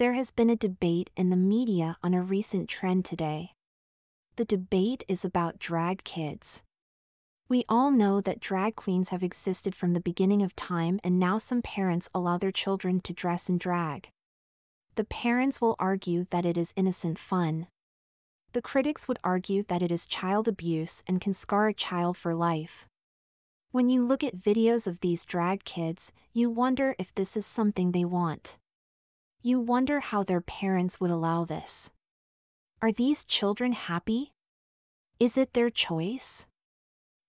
There has been a debate in the media on a recent trend today. The debate is about drag kids. We all know that drag queens have existed from the beginning of time, and now some parents allow their children to dress in drag. The parents will argue that it is innocent fun. The critics would argue that it is child abuse and can scar a child for life. When you look at videos of these drag kids, you wonder if this is something they want. You wonder how their parents would allow this. Are these children happy? Is it their choice?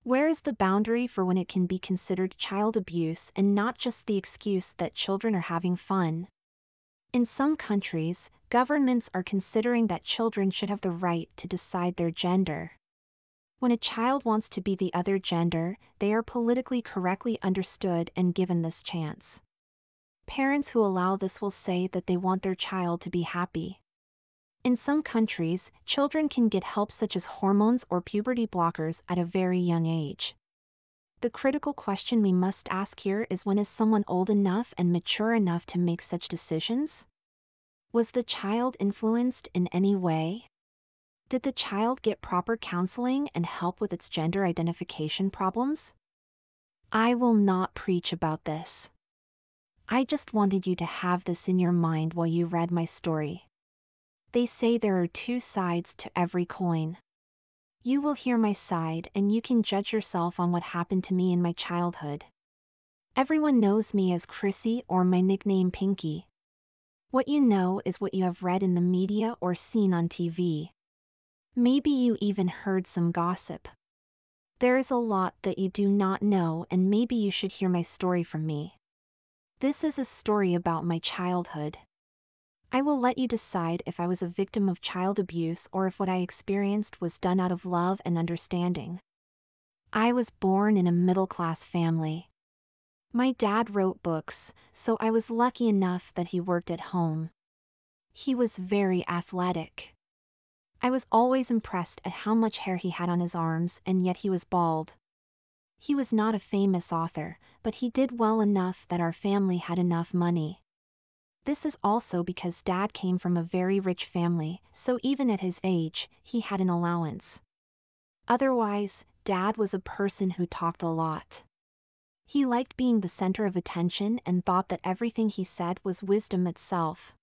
Where is the boundary for when it can be considered child abuse and not just the excuse that children are having fun? In some countries, governments are considering that children should have the right to decide their gender. When a child wants to be the other gender, they are politically correctly understood and given this chance. Parents who allow this will say that they want their child to be happy. In some countries, children can get help such as hormones or puberty blockers at a very young age. The critical question we must ask here is, when is someone old enough and mature enough to make such decisions? Was the child influenced in any way? Did the child get proper counseling and help with its gender identification problems? I will not preach about this. I just wanted you to have this in your mind while you read my story. They say there are two sides to every coin. You will hear my side and you can judge yourself on what happened to me in my childhood. Everyone knows me as Chrissy, or my nickname Pinky. What you know is what you have read in the media or seen on TV. Maybe you even heard some gossip. There is a lot that you do not know, and maybe you should hear my story from me. This is a story about my childhood. I will let you decide if I was a victim of child abuse or if what I experienced was done out of love and understanding. I was born in a middle-class family. My dad wrote books, so I was lucky enough that he worked at home. He was very athletic. I was always impressed at how much hair he had on his arms, and yet he was bald. He was not a famous author, but he did well enough that our family had enough money. This is also because Dad came from a very rich family, so even at his age, he had an allowance. Otherwise, Dad was a person who talked a lot. He liked being the center of attention and thought that everything he said was wisdom itself.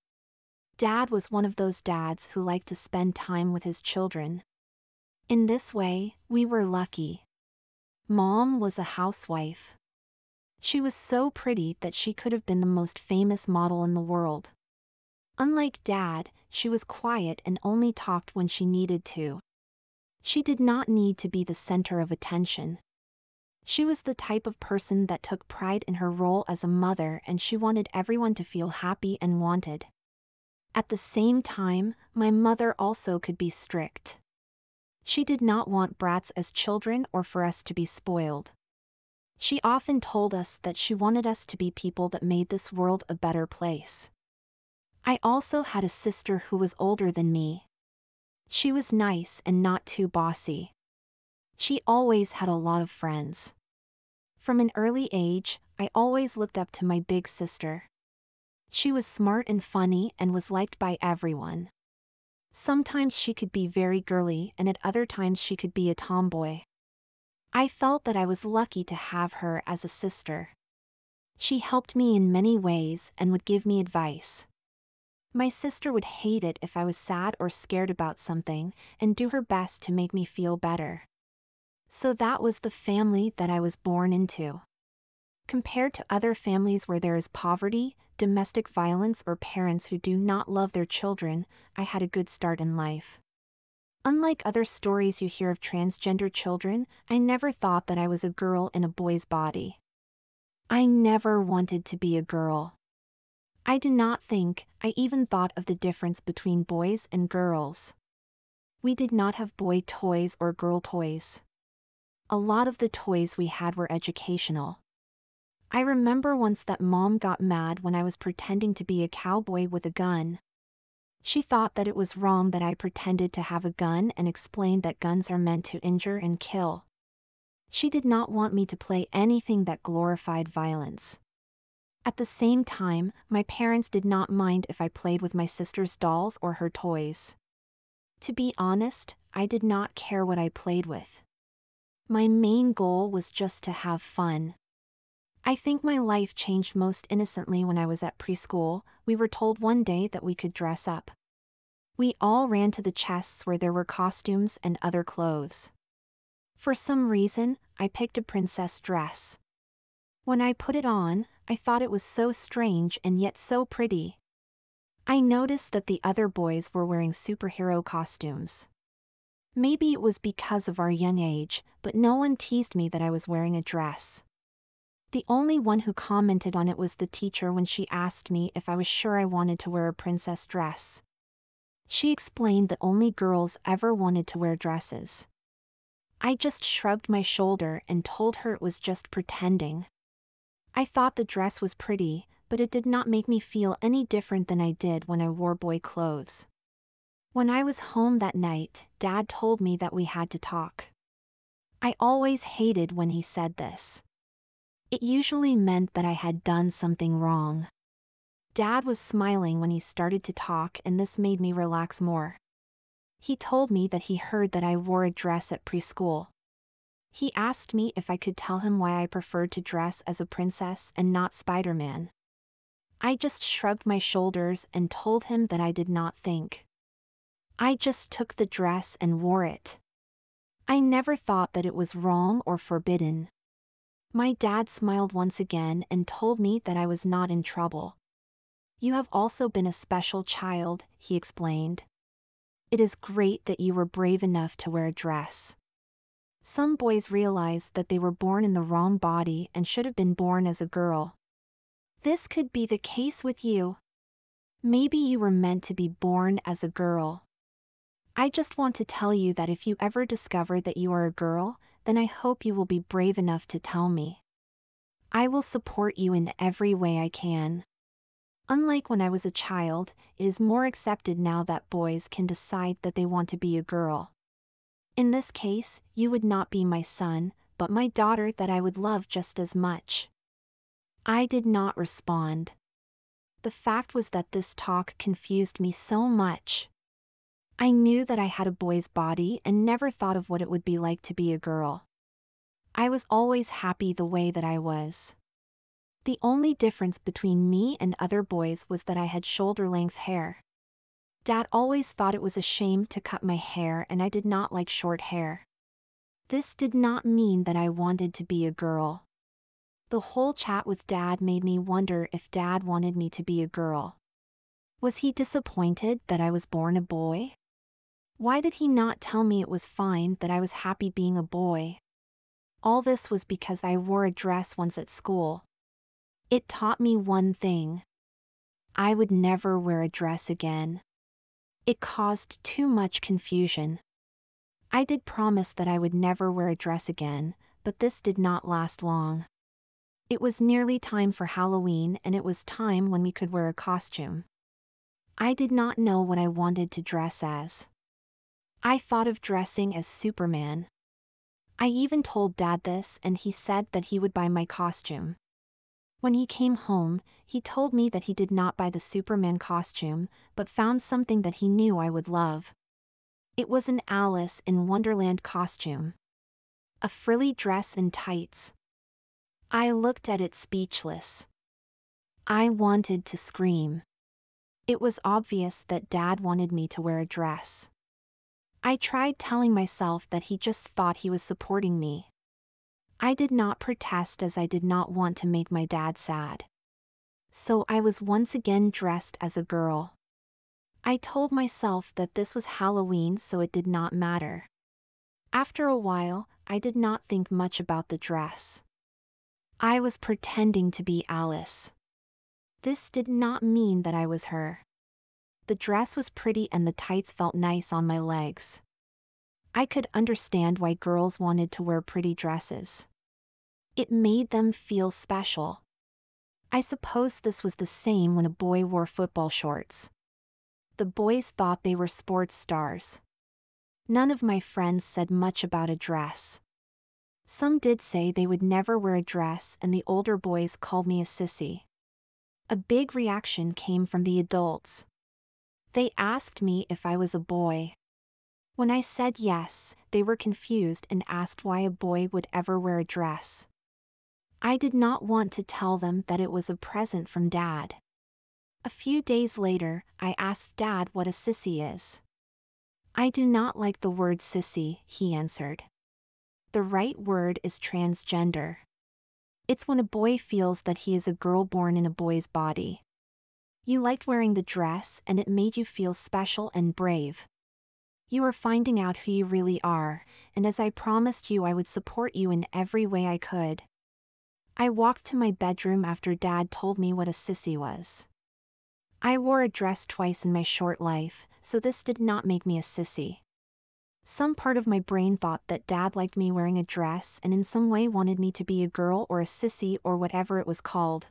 Dad was one of those dads who liked to spend time with his children. In this way, we were lucky. Mom was a housewife. She was so pretty that she could have been the most famous model in the world. Unlike Dad, she was quiet and only talked when she needed to. She did not need to be the center of attention. She was the type of person that took pride in her role as a mother, and she wanted everyone to feel happy and wanted. At the same time, my mother also could be strict. She did not want brats as children or for us to be spoiled. She often told us that she wanted us to be people that made this world a better place. I also had a sister who was older than me. She was nice and not too bossy. She always had a lot of friends. From an early age, I always looked up to my big sister. She was smart and funny and was liked by everyone. Sometimes she could be very girly, and at other times she could be a tomboy. I felt that I was lucky to have her as a sister. She helped me in many ways and would give me advice. My sister would hate it if I was sad or scared about something, and do her best to make me feel better. So that was the family that I was born into. Compared to other families where there is poverty, domestic violence, or parents who do not love their children, I had a good start in life. Unlike other stories you hear of transgender children, I never thought that I was a girl in a boy's body. I never wanted to be a girl. I do not think I even thought of the difference between boys and girls. We did not have boy toys or girl toys. A lot of the toys we had were educational. I remember once that Mom got mad when I was pretending to be a cowboy with a gun. She thought that it was wrong that I pretended to have a gun and explained that guns are meant to injure and kill. She did not want me to play anything that glorified violence. At the same time, my parents did not mind if I played with my sister's dolls or her toys. To be honest, I did not care what I played with. My main goal was just to have fun. I think my life changed most innocently when I was at preschool. We were told one day that we could dress up. We all ran to the chests where there were costumes and other clothes. For some reason, I picked a princess dress. When I put it on, I thought it was so strange and yet so pretty. I noticed that the other boys were wearing superhero costumes. Maybe it was because of our young age, but no one teased me that I was wearing a dress. The only one who commented on it was the teacher when she asked me if I was sure I wanted to wear a princess dress. She explained that only girls ever wanted to wear dresses. I just shrugged my shoulder and told her it was just pretending. I thought the dress was pretty, but it did not make me feel any different than I did when I wore boy clothes. When I was home that night, Dad told me that we had to talk. I always hated when he said this. It usually meant that I had done something wrong. Dad was smiling when he started to talk, and this made me relax more. He told me that he heard that I wore a dress at preschool. He asked me if I could tell him why I preferred to dress as a princess and not Spider-Man. I just shrugged my shoulders and told him that I did not think. I just took the dress and wore it. I never thought that it was wrong or forbidden. My dad smiled once again and told me that I was not in trouble. You have also been a special child, he explained. It is great that you were brave enough to wear a dress. Some boys realize that they were born in the wrong body and should have been born as a girl. This could be the case with you. Maybe you were meant to be born as a girl. I just want to tell you that if you ever discover that you are a girl, then I hope you will be brave enough to tell me. I will support you in every way I can. Unlike when I was a child, it is more accepted now that boys can decide that they want to be a girl. In this case, you would not be my son, but my daughter that I would love just as much. I did not respond. The fact was that this talk confused me so much. I knew that I had a boy's body and never thought of what it would be like to be a girl. I was always happy the way that I was. The only difference between me and other boys was that I had shoulder-length hair. Dad always thought it was a shame to cut my hair, and I did not like short hair. This did not mean that I wanted to be a girl. The whole chat with Dad made me wonder if Dad wanted me to be a girl. Was he disappointed that I was born a boy? Why did he not tell me it was fine that I was happy being a boy? All this was because I wore a dress once at school. It taught me one thing. I would never wear a dress again. It caused too much confusion. I did promise that I would never wear a dress again, but this did not last long. It was nearly time for Halloween, and it was time when we could wear a costume. I did not know what I wanted to dress as. I thought of dressing as Superman. I even told Dad this, and he said that he would buy my costume. When he came home, he told me that he did not buy the Superman costume, but found something that he knew I would love. It was an Alice in Wonderland costume. A frilly dress and tights. I looked at it speechless. I wanted to scream. It was obvious that Dad wanted me to wear a dress. I tried telling myself that he just thought he was supporting me. I did not protest as I did not want to make my dad sad. So I was once again dressed as a girl. I told myself that this was Halloween, so it did not matter. After a while, I did not think much about the dress. I was pretending to be Alice. This did not mean that I was her. The dress was pretty and the tights felt nice on my legs. I could understand why girls wanted to wear pretty dresses. It made them feel special. I suppose this was the same when a boy wore football shorts. The boys thought they were sports stars. None of my friends said much about a dress. Some did say they would never wear a dress, and the older boys called me a sissy. A big reaction came from the adults. They asked me if I was a boy. When I said yes, they were confused and asked why a boy would ever wear a dress. I did not want to tell them that it was a present from Dad. A few days later, I asked Dad what a sissy is. I do not like the word sissy, he answered. The right word is transgender. It's when a boy feels that he is a girl born in a boy's body. You liked wearing the dress and it made you feel special and brave. You are finding out who you really are, and as I promised you I would support you in every way I could. I walked to my bedroom after Dad told me what a sissy was. I wore a dress twice in my short life, so this did not make me a sissy. Some part of my brain thought that Dad liked me wearing a dress and in some way wanted me to be a girl or a sissy or whatever it was called.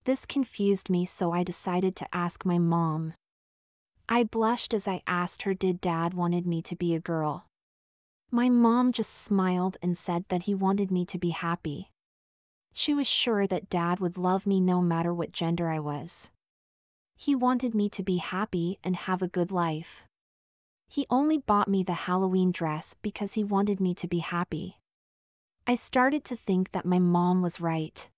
This confused me, so I decided to ask my mom. I blushed as I asked her did Dad wanted me to be a girl. My mom just smiled and said that he wanted me to be happy. She was sure that Dad would love me no matter what gender I was. He wanted me to be happy and have a good life. He only bought me the Halloween dress because he wanted me to be happy. I started to think that my mom was right.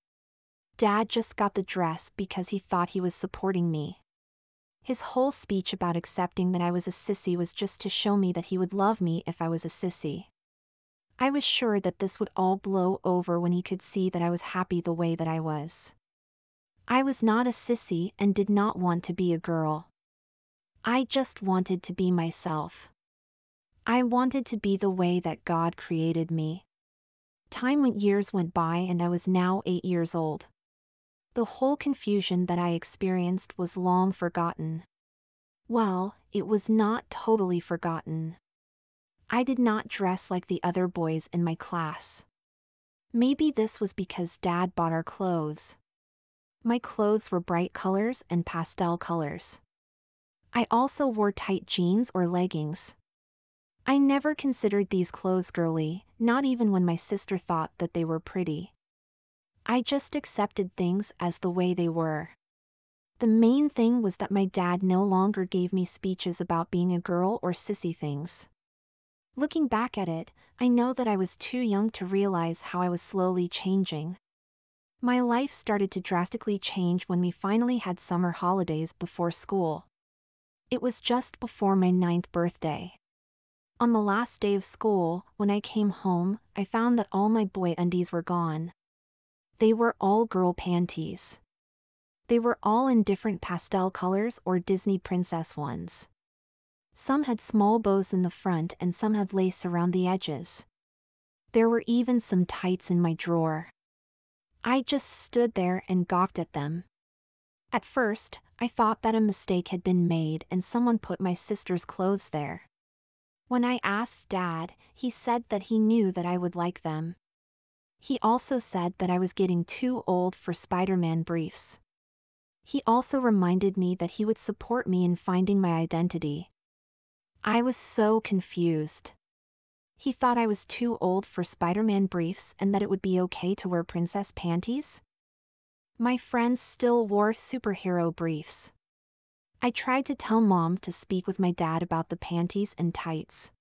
Dad just got the dress because he thought he was supporting me. His whole speech about accepting that I was a sissy was just to show me that he would love me if I was a sissy. I was sure that this would all blow over when he could see that I was happy the way that I was. I was not a sissy and did not want to be a girl. I just wanted to be myself. I wanted to be the way that God created me. Years went by and I was now 8 years old. The whole confusion that I experienced was long forgotten. Well, it was not totally forgotten. I did not dress like the other boys in my class. Maybe this was because Dad bought our clothes. My clothes were bright colors and pastel colors. I also wore tight jeans or leggings. I never considered these clothes girly, not even when my sister thought that they were pretty. I just accepted things as the way they were. The main thing was that my dad no longer gave me speeches about being a girl or sissy things. Looking back at it, I know that I was too young to realize how I was slowly changing. My life started to drastically change when we finally had summer holidays before school. It was just before my 9th birthday. On the last day of school, when I came home, I found that all my boy undies were gone. They were all girl panties. They were all in different pastel colors or Disney princess ones. Some had small bows in the front and some had lace around the edges. There were even some tights in my drawer. I just stood there and gawked at them. At first, I thought that a mistake had been made and someone put my sister's clothes there. When I asked Dad, he said that he knew that I would like them. He also said that I was getting too old for Spider-Man briefs. He also reminded me that he would support me in finding my identity. I was so confused. He thought I was too old for Spider-Man briefs and that it would be okay to wear princess panties? My friends still wore superhero briefs. I tried to tell Mom to speak with my dad about the panties and tights.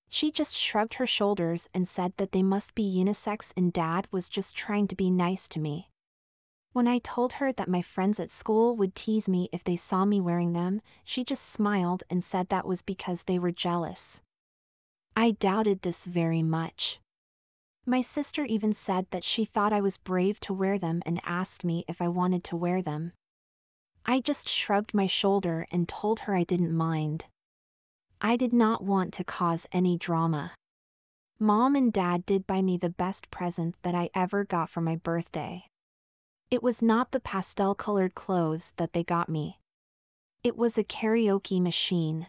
She just shrugged her shoulders and said that they must be unisex and Dad was just trying to be nice to me. When I told her that my friends at school would tease me if they saw me wearing them, she just smiled and said that was because they were jealous. I doubted this very much. My sister even said that she thought I was brave to wear them and asked me if I wanted to wear them. I just shrugged my shoulder and told her I didn't mind. I did not want to cause any drama. Mom and Dad did buy me the best present that I ever got for my birthday. It was not the pastel-colored clothes that they got me. It was a karaoke machine.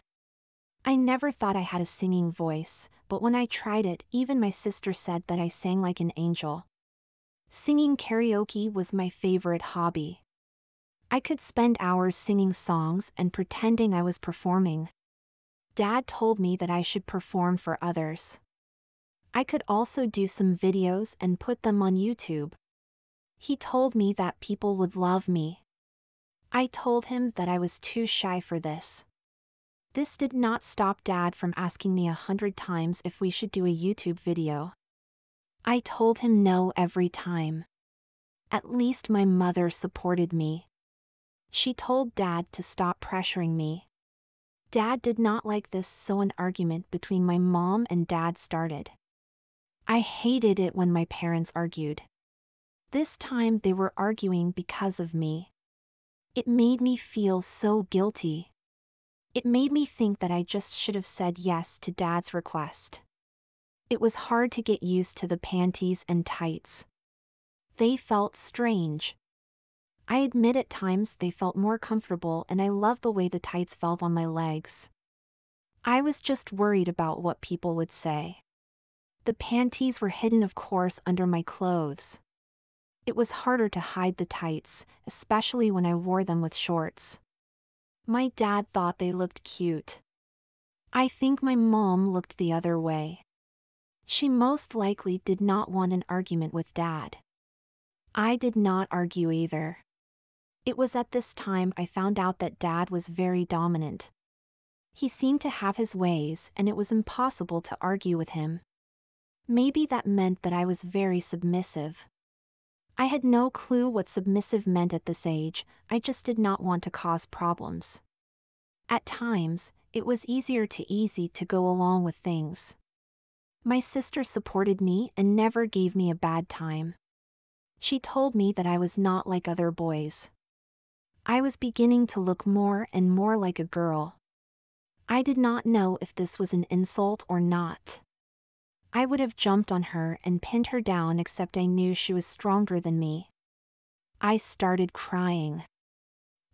I never thought I had a singing voice, but when I tried it, even my sister said that I sang like an angel. Singing karaoke was my favorite hobby. I could spend hours singing songs and pretending I was performing. Dad told me that I should perform for others. I could also do some videos and put them on YouTube. He told me that people would love me. I told him that I was too shy for this. This did not stop Dad from asking me 100 times if we should do a YouTube video. I told him no every time. At least my mother supported me. She told Dad to stop pressuring me. Dad did not like this, so an argument between my mom and Dad started. I hated it when my parents argued. This time they were arguing because of me. It made me feel so guilty. It made me think that I just should have said yes to Dad's request. It was hard to get used to the panties and tights. They felt strange. I admit at times they felt more comfortable, and I loved the way the tights felt on my legs. I was just worried about what people would say. The panties were hidden, of course, under my clothes. It was harder to hide the tights, especially when I wore them with shorts. My dad thought they looked cute. I think my mom looked the other way. She most likely did not want an argument with Dad. I did not argue either. It was at this time I found out that Dad was very dominant. He seemed to have his ways, and it was impossible to argue with him. Maybe that meant that I was very submissive. I had no clue what submissive meant at this age. I just did not want to cause problems. At times, it was easier to go along with things. My sister supported me and never gave me a bad time. She told me that I was not like other boys. I was beginning to look more and more like a girl. I did not know if this was an insult or not. I would have jumped on her and pinned her down, except I knew she was stronger than me. I started crying.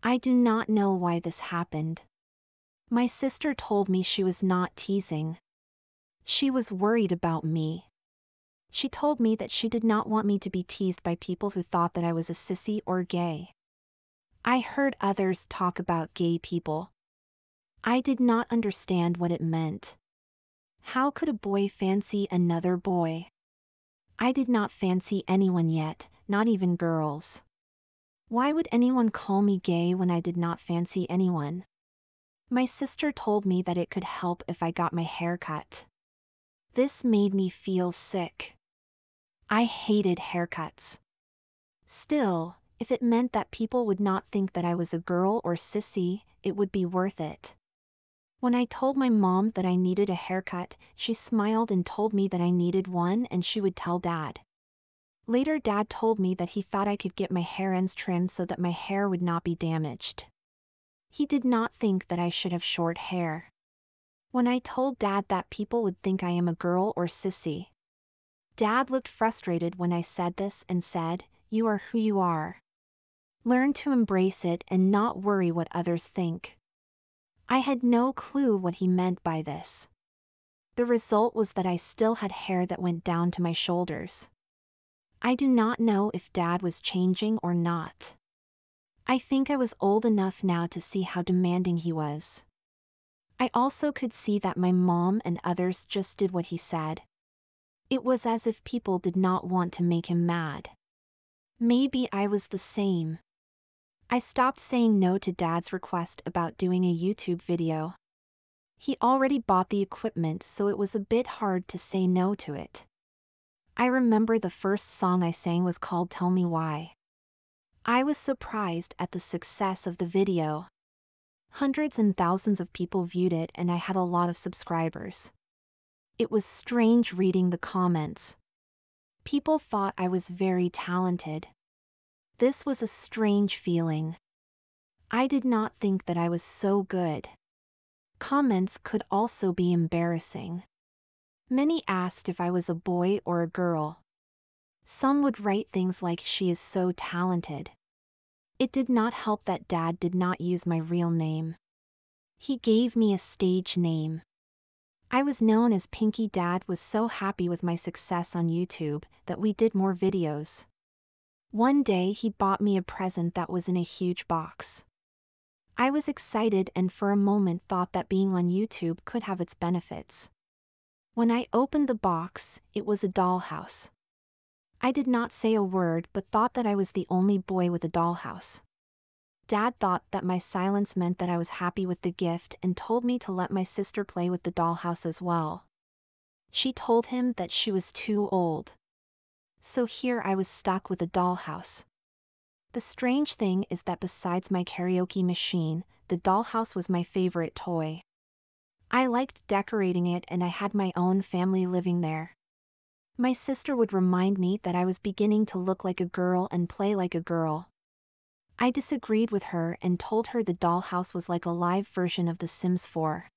I do not know why this happened. My sister told me she was not teasing. She was worried about me. She told me that she did not want me to be teased by people who thought that I was a sissy or gay. I heard others talk about gay people. I did not understand what it meant. How could a boy fancy another boy? I did not fancy anyone yet, not even girls. Why would anyone call me gay when I did not fancy anyone? My sister told me that it could help if I got my hair cut. This made me feel sick. I hated haircuts. Still, if it meant that people would not think that I was a girl or sissy, it would be worth it. When I told my mom that I needed a haircut, she smiled and told me that I needed one and she would tell Dad. Later, Dad told me that he thought I could get my hair ends trimmed so that my hair would not be damaged. He did not think that I should have short hair. When I told Dad that people would think I am a girl or sissy, Dad looked frustrated when I said this and said, "You are who you are. Learn to embrace it and not worry what others think." I had no clue what he meant by this. The result was that I still had hair that went down to my shoulders. I do not know if Dad was changing or not. I think I was old enough now to see how demanding he was. I also could see that my mom and others just did what he said. It was as if people did not want to make him mad. Maybe I was the same. I stopped saying no to Dad's request about doing a YouTube video. He already bought the equipment, so it was a bit hard to say no to it. I remember the first song I sang was called "Tell Me Why." I was surprised at the success of the video. Hundreds and thousands of people viewed it, and I had a lot of subscribers. It was strange reading the comments. People thought I was very talented. This was a strange feeling. I did not think that I was so good. Comments could also be embarrassing. Many asked if I was a boy or a girl. Some would write things like, "She is so talented." It did not help that Dad did not use my real name. He gave me a stage name. I was known as Pinky. Dad was so happy with my success on YouTube that we did more videos. One day he bought me a present that was in a huge box. I was excited and for a moment thought that being on YouTube could have its benefits. When I opened the box, it was a dollhouse. I did not say a word but thought that I was the only boy with a dollhouse. Dad thought that my silence meant that I was happy with the gift and told me to let my sister play with the dollhouse as well. She told him that she was too old. So here I was stuck with a dollhouse. The strange thing is that besides my karaoke machine, the dollhouse was my favorite toy. I liked decorating it and I had my own family living there. My sister would remind me that I was beginning to look like a girl and play like a girl. I disagreed with her and told her the dollhouse was like a live version of The Sims 4.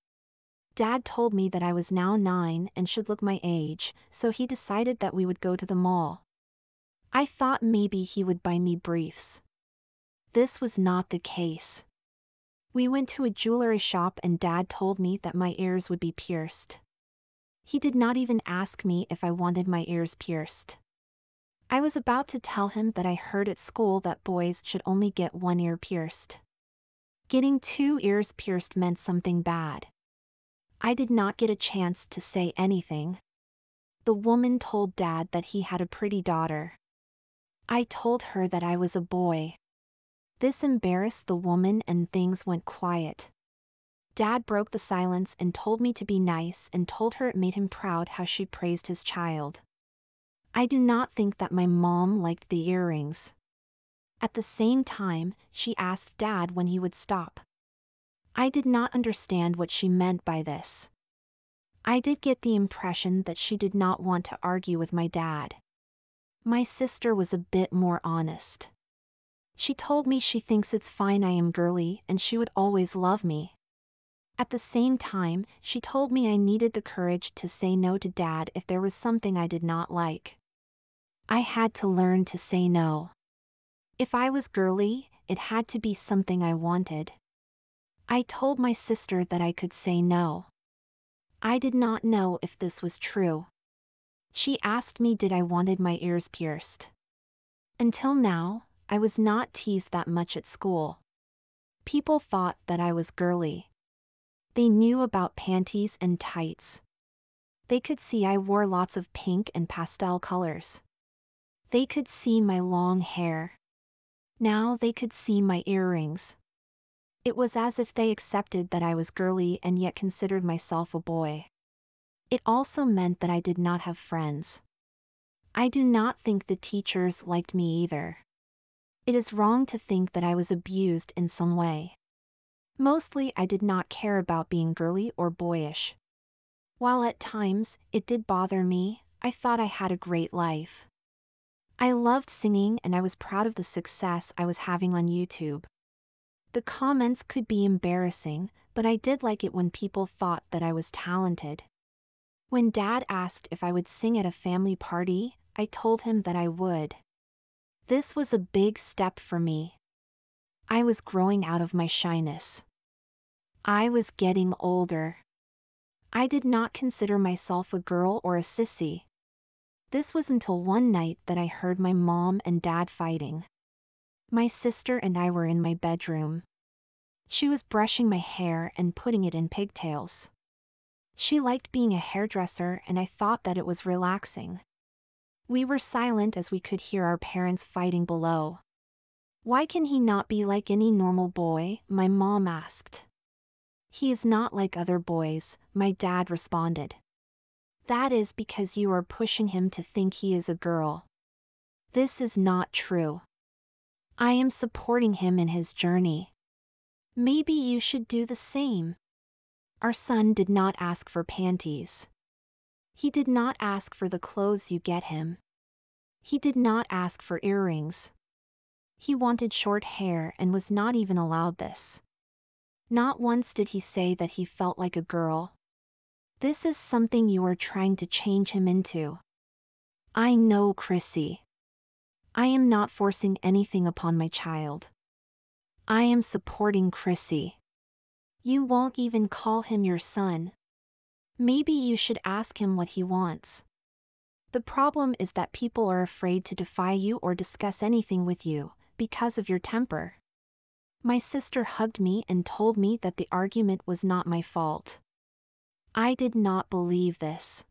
Dad told me that I was now 9 and should look my age, so he decided that we would go to the mall. I thought maybe he would buy me briefs. This was not the case. We went to a jewelry shop and Dad told me that my ears would be pierced. He did not even ask me if I wanted my ears pierced. I was about to tell him that I heard at school that boys should only get one ear pierced. Getting 2 ears pierced meant something bad. I did not get a chance to say anything. The woman told Dad that he had a pretty daughter. I told her that I was a boy. This embarrassed the woman and things went quiet. Dad broke the silence and told me to be nice and told her it made him proud how she praised his child. I do not think that my mom liked the earrings. At the same time, she asked Dad when he would stop. I did not understand what she meant by this. I did get the impression that she did not want to argue with my dad. My sister was a bit more honest. She told me she thinks it's fine I am girly and she would always love me. At the same time, she told me I needed the courage to say no to Dad if there was something I did not like. I had to learn to say no. If I was girly, it had to be something I wanted. I told my sister that I could say no. I did not know if this was true. She asked me did I wanted my ears pierced. Until now, I was not teased that much at school. People thought that I was girly. They knew about panties and tights. They could see I wore lots of pink and pastel colors. They could see my long hair. Now they could see my earrings. It was as if they accepted that I was girly and yet considered myself a boy. It also meant that I did not have friends. I do not think the teachers liked me either. It is wrong to think that I was abused in some way. Mostly I did not care about being girly or boyish. While at times, it did bother me, I thought I had a great life. I loved singing and I was proud of the success I was having on YouTube. The comments could be embarrassing, but I did like it when people thought that I was talented. When Dad asked if I would sing at a family party, I told him that I would. This was a big step for me. I was growing out of my shyness. I was getting older. I did not consider myself a girl or a sissy. This was until one night that I heard my mom and dad fighting. My sister and I were in my bedroom. She was brushing my hair and putting it in pigtails. She liked being a hairdresser and I thought that it was relaxing. We were silent as we could hear our parents fighting below. Why can he not be like any normal boy? My mom asked. He is not like other boys, my dad responded. That is because you are pushing him to think he is a girl. This is not true. I am supporting him in his journey. Maybe you should do the same. Our son did not ask for panties. He did not ask for the clothes you get him. He did not ask for earrings. He wanted short hair and was not even allowed this. Not once did he say that he felt like a girl. This is something you are trying to change him into. I know, Chrissy. I am not forcing anything upon my child. I am supporting Chrissy. You won't even call him your son. Maybe you should ask him what he wants. The problem is that people are afraid to defy you or discuss anything with you, because of your temper. My sister hugged me and told me that the argument was not my fault. I did not believe this.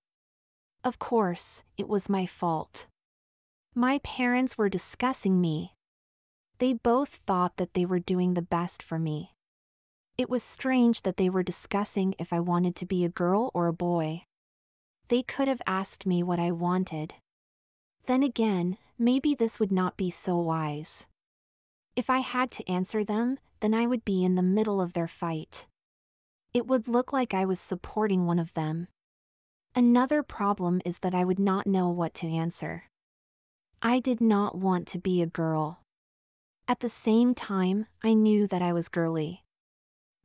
Of course, it was my fault. My parents were discussing me. They both thought that they were doing the best for me. It was strange that they were discussing if I wanted to be a girl or a boy. They could have asked me what I wanted. Then again, maybe this would not be so wise. If I had to answer them, then I would be in the middle of their fight. It would look like I was supporting one of them. Another problem is that I would not know what to answer. I did not want to be a girl. At the same time, I knew that I was girly.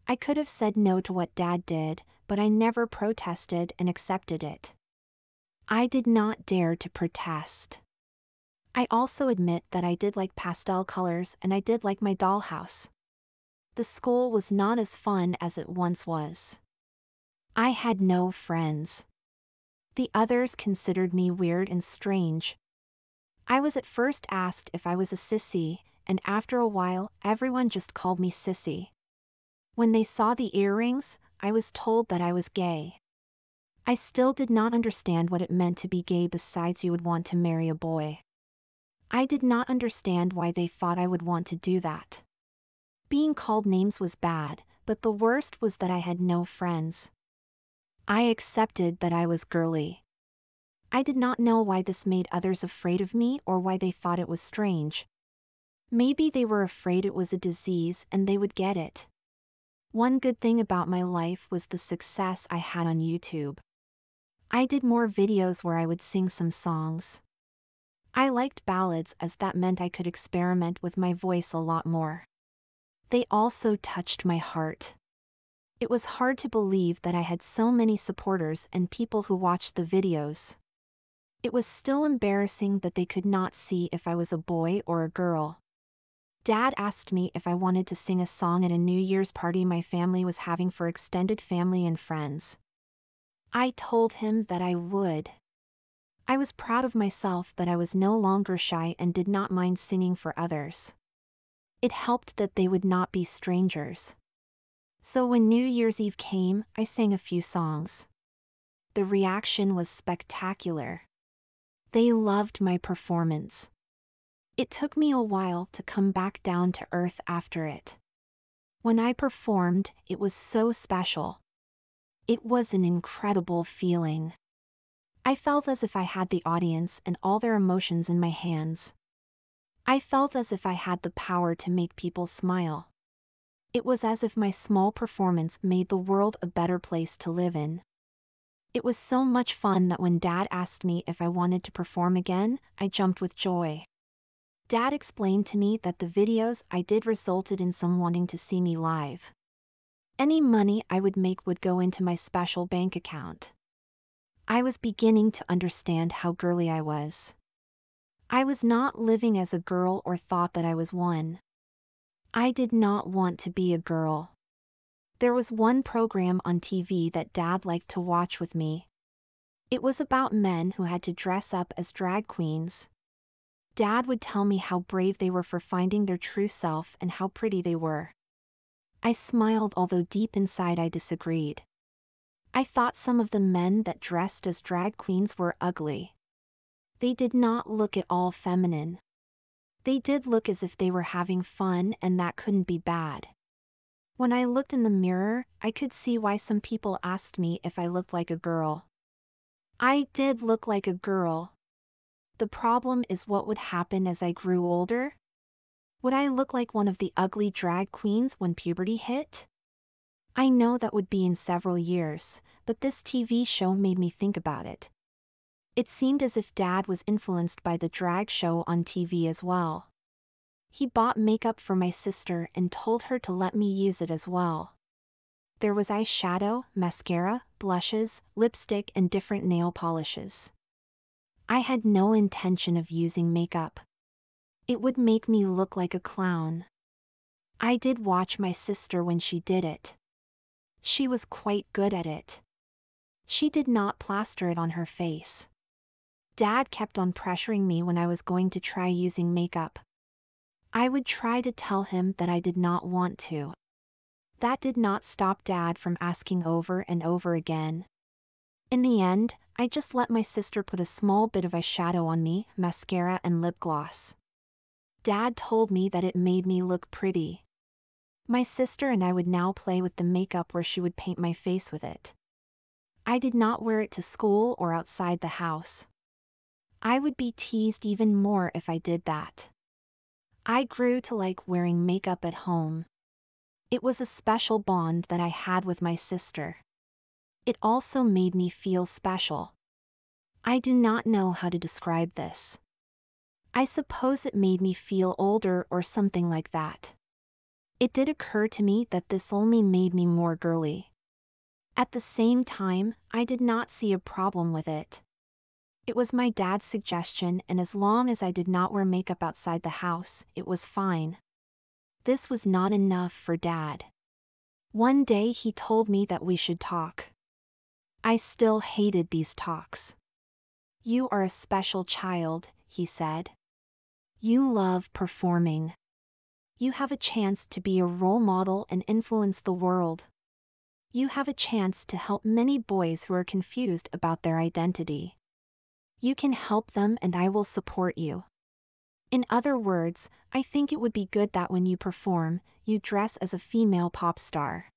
I could have said no to what Dad did, but I never protested and accepted it. I did not dare to protest. I also admit that I did like pastel colors and I did like my dollhouse. The school was not as fun as it once was. I had no friends. The others considered me weird and strange. I was at first asked if I was a sissy, and after a while, everyone just called me Sissy. When they saw the earrings, I was told that I was gay. I still did not understand what it meant to be gay besides you would want to marry a boy. I did not understand why they thought I would want to do that. Being called names was bad, but the worst was that I had no friends. I accepted that I was girly. I did not know why this made others afraid of me or why they thought it was strange. Maybe they were afraid it was a disease and they would get it. One good thing about my life was the success I had on YouTube. I did more videos where I would sing some songs. I liked ballads as that meant I could experiment with my voice a lot more. They also touched my heart. It was hard to believe that I had so many supporters and people who watched the videos. It was still embarrassing that they could not see if I was a boy or a girl. Dad asked me if I wanted to sing a song at a New Year's party my family was having for extended family and friends. I told him that I would. I was proud of myself that I was no longer shy and did not mind singing for others. It helped that they would not be strangers. So when New Year's Eve came, I sang a few songs. The reaction was spectacular. They loved my performance. It took me a while to come back down to earth after it. When I performed, it was so special. It was an incredible feeling. I felt as if I had the audience and all their emotions in my hands. I felt as if I had the power to make people smile. It was as if my small performance made the world a better place to live in. It was so much fun that when Dad asked me if I wanted to perform again, I jumped with joy. Dad explained to me that the videos I did resulted in some wanting to see me live. Any money I would make would go into my special bank account. I was beginning to understand how girly I was. I was not living as a girl or thought that I was one. I did not want to be a girl. There was one program on TV that Dad liked to watch with me. It was about men who had to dress up as drag queens. Dad would tell me how brave they were for finding their true self and how pretty they were. I smiled, although deep inside I disagreed. I thought some of the men that dressed as drag queens were ugly. They did not look at all feminine. They did look as if they were having fun, and that couldn't be bad. When I looked in the mirror, I could see why some people asked me if I looked like a girl. I did look like a girl. The problem is what would happen as I grew older? Would I look like one of the ugly drag queens when puberty hit? I know that would be in several years, but this TV show made me think about it. It seemed as if Dad was influenced by the drag show on TV as well. He bought makeup for my sister and told her to let me use it as well. There was eyeshadow, mascara, blushes, lipstick, and different nail polishes. I had no intention of using makeup. It would make me look like a clown. I did watch my sister when she did it. She was quite good at it. She did not plaster it on her face. Dad kept on pressuring me when I was going to try using makeup. I would try to tell him that I did not want to. That did not stop Dad from asking over and over again. In the end, I just let my sister put a small bit of eyeshadow on me, mascara and lip gloss. Dad told me that it made me look pretty. My sister and I would now play with the makeup where she would paint my face with it. I did not wear it to school or outside the house. I would be teased even more if I did that. I grew to like wearing makeup at home. It was a special bond that I had with my sister. It also made me feel special. I do not know how to describe this. I suppose it made me feel older or something like that. It did occur to me that this only made me more girly. At the same time, I did not see a problem with it. It was my dad's suggestion, and as long as I did not wear makeup outside the house, it was fine. This was not enough for Dad. One day he told me that we should talk. I still hated these talks. "You are a special child," he said. "You love performing. You have a chance to be a role model and influence the world. You have a chance to help many boys who are confused about their identity. You can help them and I will support you. In other words, I think it would be good that when you perform, you dress as a female pop star.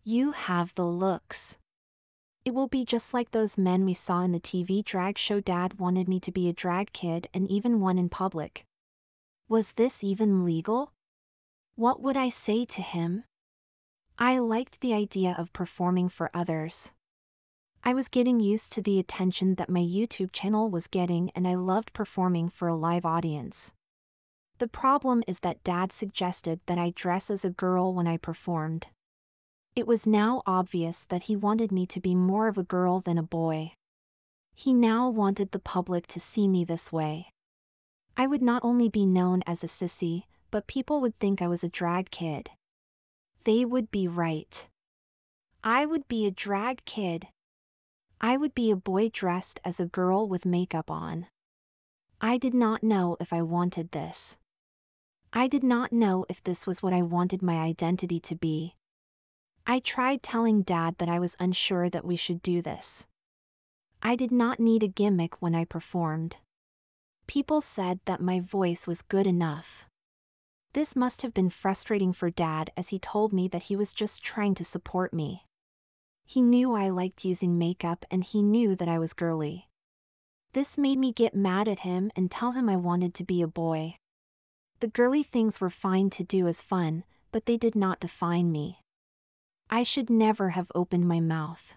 You have the looks. It will be just like those men we saw in the TV drag show. Dad wanted me to be a drag kid and even one in public. Was this even legal? What would I say to him? I liked the idea of performing for others. I was getting used to the attention that my YouTube channel was getting, and I loved performing for a live audience. The problem is that Dad suggested that I dress as a girl when I performed. It was now obvious that he wanted me to be more of a girl than a boy. He now wanted the public to see me this way. I would not only be known as a sissy, but people would think I was a drag kid. They would be right. I would be a drag kid. I would be a boy dressed as a girl with makeup on. I did not know if I wanted this. I did not know if this was what I wanted my identity to be. I tried telling Dad that I was unsure that we should do this. I did not need a gimmick when I performed. People said that my voice was good enough. This must have been frustrating for Dad, as he told me that he was just trying to support me. He knew I liked using makeup and he knew that I was girly. This made me get mad at him and tell him I wanted to be a boy. The girly things were fine to do as fun, but they did not define me. I should never have opened my mouth.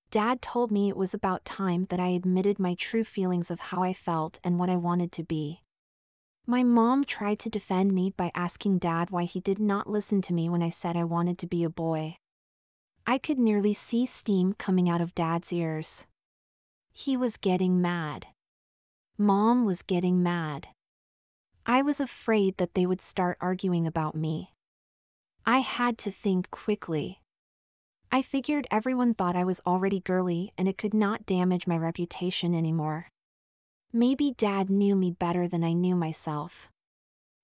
Dad told me it was about time that I admitted my true feelings of how I felt and what I wanted to be. My mom tried to defend me by asking Dad why he did not listen to me when I said I wanted to be a boy. I could nearly see steam coming out of Dad's ears. He was getting mad. Mom was getting mad. I was afraid that they would start arguing about me. I had to think quickly. I figured everyone thought I was already girly and it could not damage my reputation anymore. Maybe Dad knew me better than I knew myself.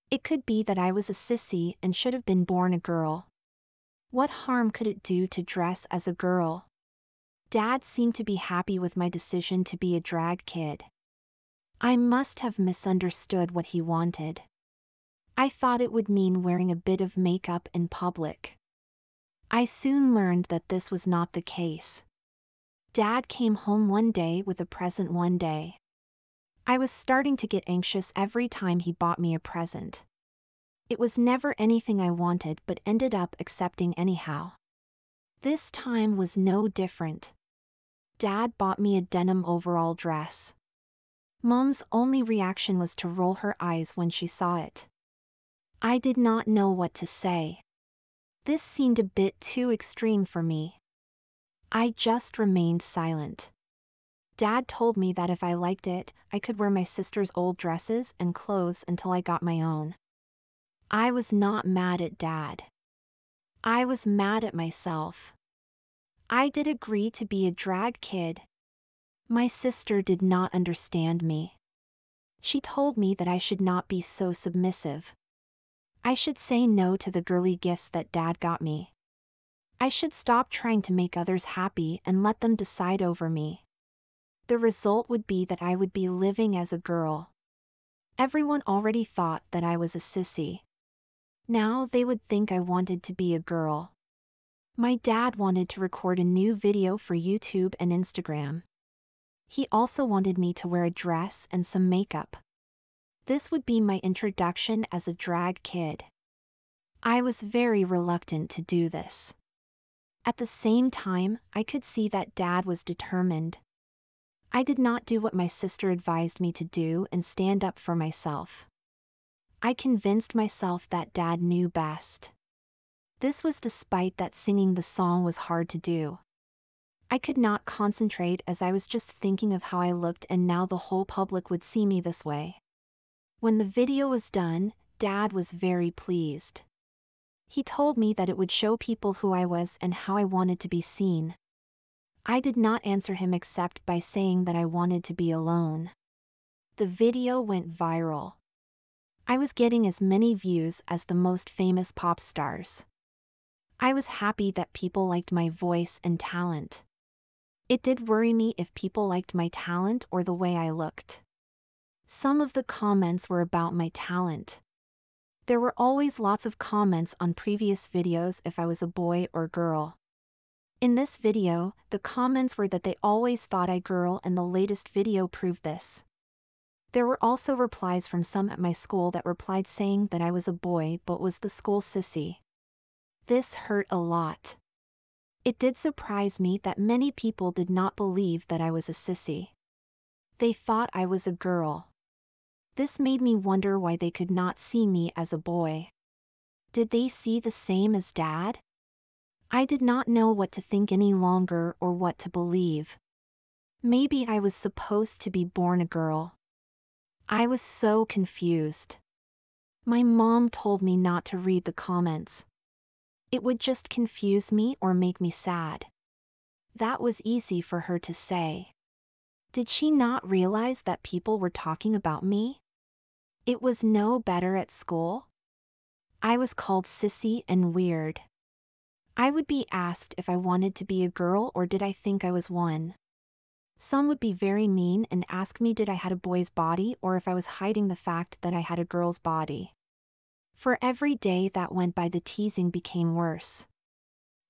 It could be that I was a sissy and should have been born a girl. What harm could it do to dress as a girl? Dad seemed to be happy with my decision to be a drag kid. I must have misunderstood what he wanted. I thought it would mean wearing a bit of makeup in public. I soon learned that this was not the case. Dad came home one day with a present one day. I was starting to get anxious every time he bought me a present. It was never anything I wanted but ended up accepting anyhow. This time was no different. Dad bought me a denim overall dress. Mom's only reaction was to roll her eyes when she saw it. I did not know what to say. This seemed a bit too extreme for me. I just remained silent. Dad told me that if I liked it, I could wear my sister's old dresses and clothes until I got my own. I was not mad at Dad. I was mad at myself. I did agree to be a drag kid. My sister did not understand me. She told me that I should not be so submissive. I should say no to the girly gifts that Dad got me. I should stop trying to make others happy and let them decide over me. The result would be that I would be living as a girl. Everyone already thought that I was a sissy. Now they would think I wanted to be a girl. My dad wanted to record a new video for YouTube and Instagram. He also wanted me to wear a dress and some makeup. This would be my introduction as a drag kid. I was very reluctant to do this. At the same time, I could see that Dad was determined. I did not do what my sister advised me to do and stand up for myself. I convinced myself that Dad knew best. This was despite that singing the song was hard to do. I could not concentrate as I was just thinking of how I looked, and now the whole public would see me this way. When the video was done, Dad was very pleased. He told me that it would show people who I was and how I wanted to be seen. I did not answer him except by saying that I wanted to be alone. The video went viral. I was getting as many views as the most famous pop stars. I was happy that people liked my voice and talent. It did worry me if people liked my talent or the way I looked. Some of the comments were about my talent. There were always lots of comments on previous videos if I was a boy or girl. In this video, the comments were that they always thought I girl, and the latest video proved this. There were also replies from some at my school that replied saying that I was a boy but was the school sissy. This hurt a lot. It did surprise me that many people did not believe that I was a sissy. They thought I was a girl. This made me wonder why they could not see me as a boy. Did they see the same as Dad? I did not know what to think any longer or what to believe. Maybe I was supposed to be born a girl. I was so confused. My mom told me not to read the comments. It would just confuse me or make me sad. That was easy for her to say. Did she not realize that people were talking about me? It was no better at school. I was called sissy and weird. I would be asked if I wanted to be a girl or did I think I was one. Some would be very mean and ask me did I had a boy's body or if I was hiding the fact that I had a girl's body. For every day that went by, the teasing became worse.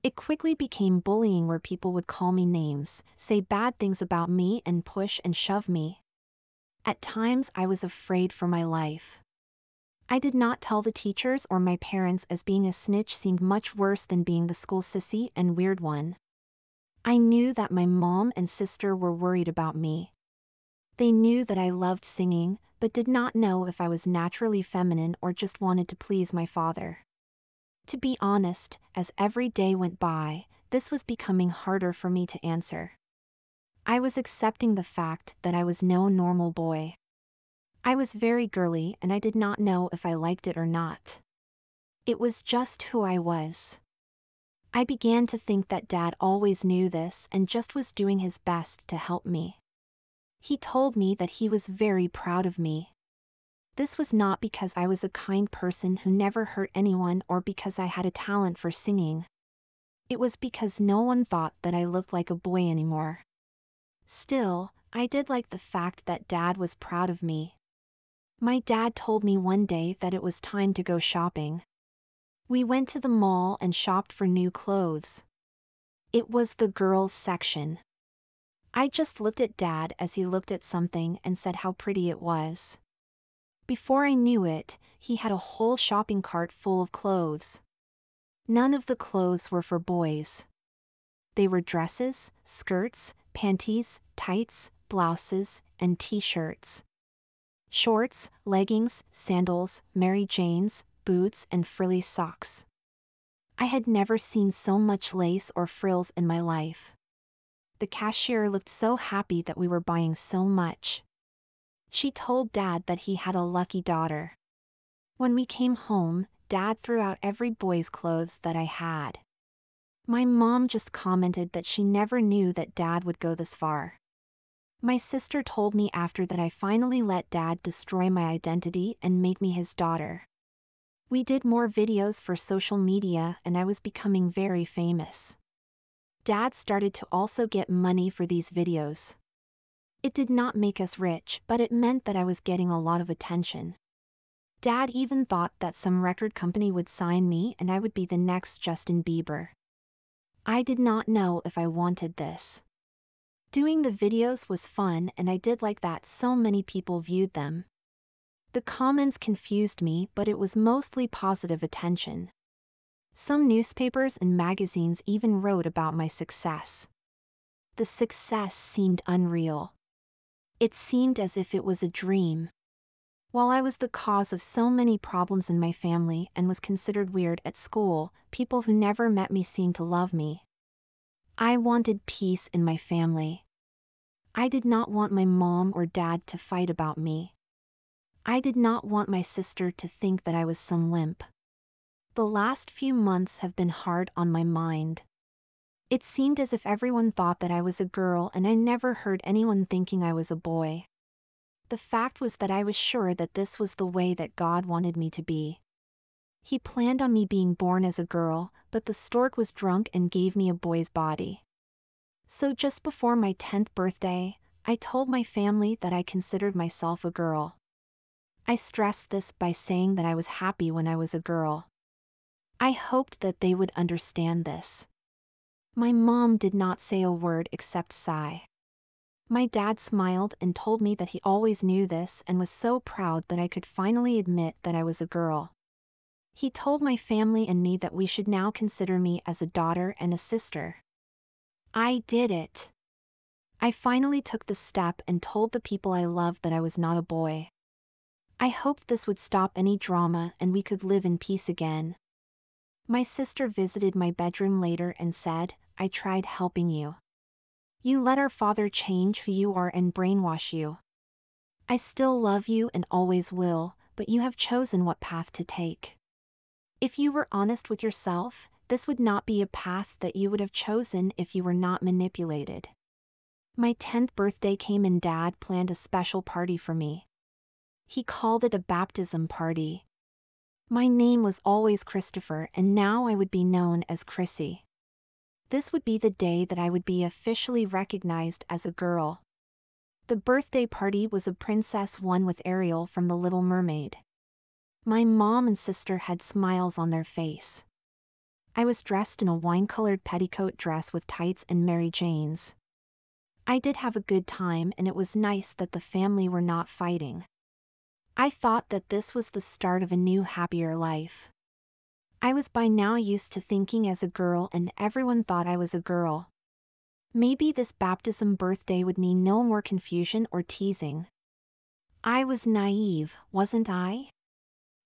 It quickly became bullying where people would call me names, say bad things about me and push and shove me. At times I was afraid for my life. I did not tell the teachers or my parents as being a snitch seemed much worse than being the school sissy and weird one. I knew that my mom and sister were worried about me. They knew that I loved singing, but did not know if I was naturally feminine or just wanted to please my father. To be honest, as every day went by, this was becoming harder for me to answer. I was accepting the fact that I was no normal boy. I was very girly and I did not know if I liked it or not. It was just who I was. I began to think that Dad always knew this and just was doing his best to help me. He told me that he was very proud of me. This was not because I was a kind person who never hurt anyone or because I had a talent for singing. It was because no one thought that I looked like a boy anymore. Still, I did like the fact that Dad was proud of me. My dad told me one day that it was time to go shopping. We went to the mall and shopped for new clothes. It was the girls' section. I just looked at Dad as he looked at something and said how pretty it was. Before I knew it, he had a whole shopping cart full of clothes. None of the clothes were for boys. They were dresses, skirts, panties, tights, blouses, and t-shirts. Shorts, leggings, sandals, Mary Janes, boots, and frilly socks. I had never seen so much lace or frills in my life. The cashier looked so happy that we were buying so much. She told Dad that he had a lucky daughter. When we came home, Dad threw out every boy's clothes that I had. My mom just commented that she never knew that Dad would go this far. My sister told me after that I finally let Dad destroy my identity and make me his daughter. We did more videos for social media and I was becoming very famous. Dad started to also get money for these videos. It did not make us rich, but it meant that I was getting a lot of attention. Dad even thought that some record company would sign me and I would be the next Justin Bieber. I did not know if I wanted this. Doing the videos was fun and I did like that so many people viewed them. The comments confused me, but it was mostly positive attention. Some newspapers and magazines even wrote about my success. The success seemed unreal. It seemed as if it was a dream. While I was the cause of so many problems in my family and was considered weird at school, people who never met me seemed to love me. I wanted peace in my family. I did not want my mom or dad to fight about me. I did not want my sister to think that I was some wimp. The last few months have been hard on my mind. It seemed as if everyone thought that I was a girl and I never heard anyone thinking I was a boy. The fact was that I was sure that this was the way that God wanted me to be. He planned on me being born as a girl, but the stork was drunk and gave me a boy's body. So just before my 10th birthday, I told my family that I considered myself a girl. I stressed this by saying that I was happy when I was a girl. I hoped that they would understand this. My mom did not say a word except sigh. My dad smiled and told me that he always knew this and was so proud that I could finally admit that I was a girl. He told my family and me that we should now consider me as a daughter and a sister. I did it. I finally took the step and told the people I loved that I was not a boy. I hoped this would stop any drama and we could live in peace again. My sister visited my bedroom later and said, "I tried helping you. You let our father change who you are and brainwash you. I still love you and always will, but you have chosen what path to take. If you were honest with yourself, this would not be a path that you would have chosen if you were not manipulated." My 10th birthday came and Dad planned a special party for me. He called it a baptism party. My name was always Christopher and now I would be known as Chrissy. This would be the day that I would be officially recognized as a girl. The birthday party was a princess one with Ariel from The Little Mermaid. My mom and sister had smiles on their face. I was dressed in a wine-colored petticoat dress with tights and Mary Janes. I did have a good time and it was nice that the family were not fighting. I thought that this was the start of a new happier life. I was by now used to thinking as a girl and everyone thought I was a girl. Maybe this baptism birthday would mean no more confusion or teasing. I was naive, wasn't I?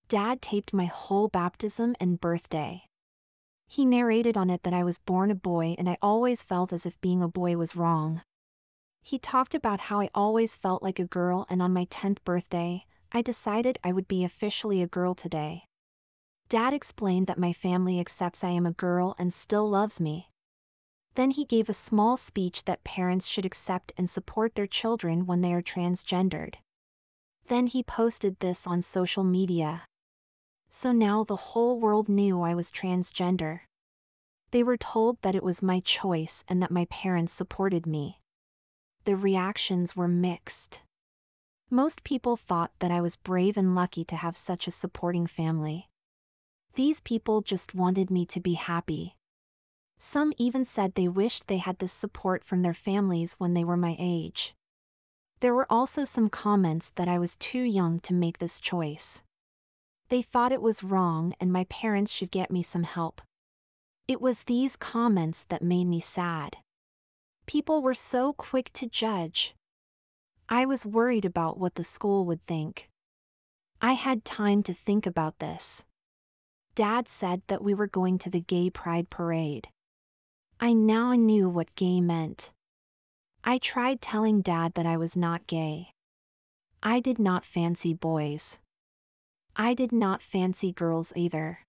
Dad taped my whole baptism and birthday. He narrated on it that I was born a boy and I always felt as if being a boy was wrong. He talked about how I always felt like a girl and on my 10th birthday, I decided I would be officially a girl today. Dad explained that my family accepts I am a girl and still loves me. Then he gave a small speech that parents should accept and support their children when they are transgendered. Then he posted this on social media. So now the whole world knew I was transgender. They were told that it was my choice and that my parents supported me. The reactions were mixed. Most people thought that I was brave and lucky to have such a supporting family. These people just wanted me to be happy. Some even said they wished they had this support from their families when they were my age. There were also some comments that I was too young to make this choice. They thought it was wrong and my parents should get me some help. It was these comments that made me sad. People were so quick to judge. I was worried about what the school would think. I had time to think about this. Dad said that we were going to the gay pride parade. I now knew what gay meant. I tried telling Dad that I was not gay. I did not fancy boys. I did not fancy girls either.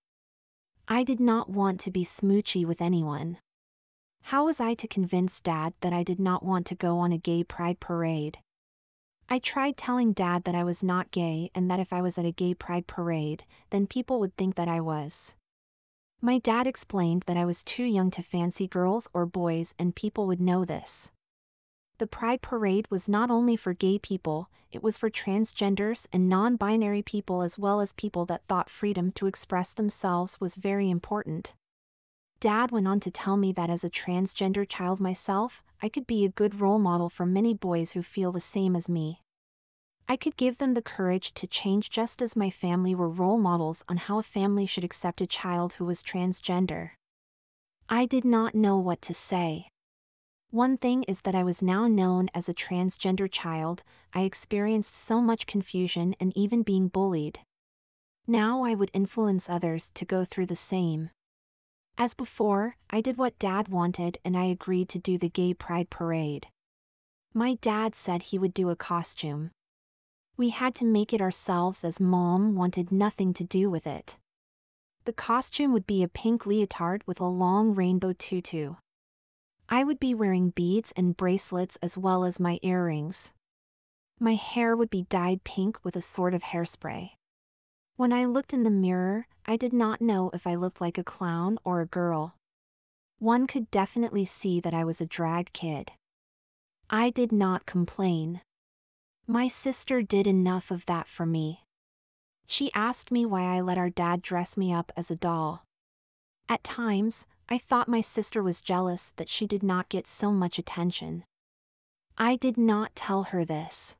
I did not want to be smoochy with anyone. How was I to convince Dad that I did not want to go on a gay pride parade? I tried telling Dad that I was not gay and that if I was at a gay pride parade, then people would think that I was. My dad explained that I was too young to fancy girls or boys and people would know this. The Pride Parade was not only for gay people, it was for transgenders and non-binary people as well as people that thought freedom to express themselves was very important. Dad went on to tell me that as a transgender child myself, I could be a good role model for many boys who feel the same as me. I could give them the courage to change just as my family were role models on how a family should accept a child who was transgender. I did not know what to say. One thing is that I was now known as a transgender child. I experienced so much confusion and even being bullied. Now I would influence others to go through the same. As before, I did what Dad wanted and I agreed to do the Gay Pride Parade. My dad said he would do a costume. We had to make it ourselves as Mom wanted nothing to do with it. The costume would be a pink leotard with a long rainbow tutu. I would be wearing beads and bracelets as well as my earrings. My hair would be dyed pink with a sort of hairspray. When I looked in the mirror, I did not know if I looked like a clown or a girl. One could definitely see that I was a drag kid. I did not complain. My sister did enough of that for me. She asked me why I let our dad dress me up as a doll. At times, I thought my sister was jealous that she did not get so much attention. I did not tell her this.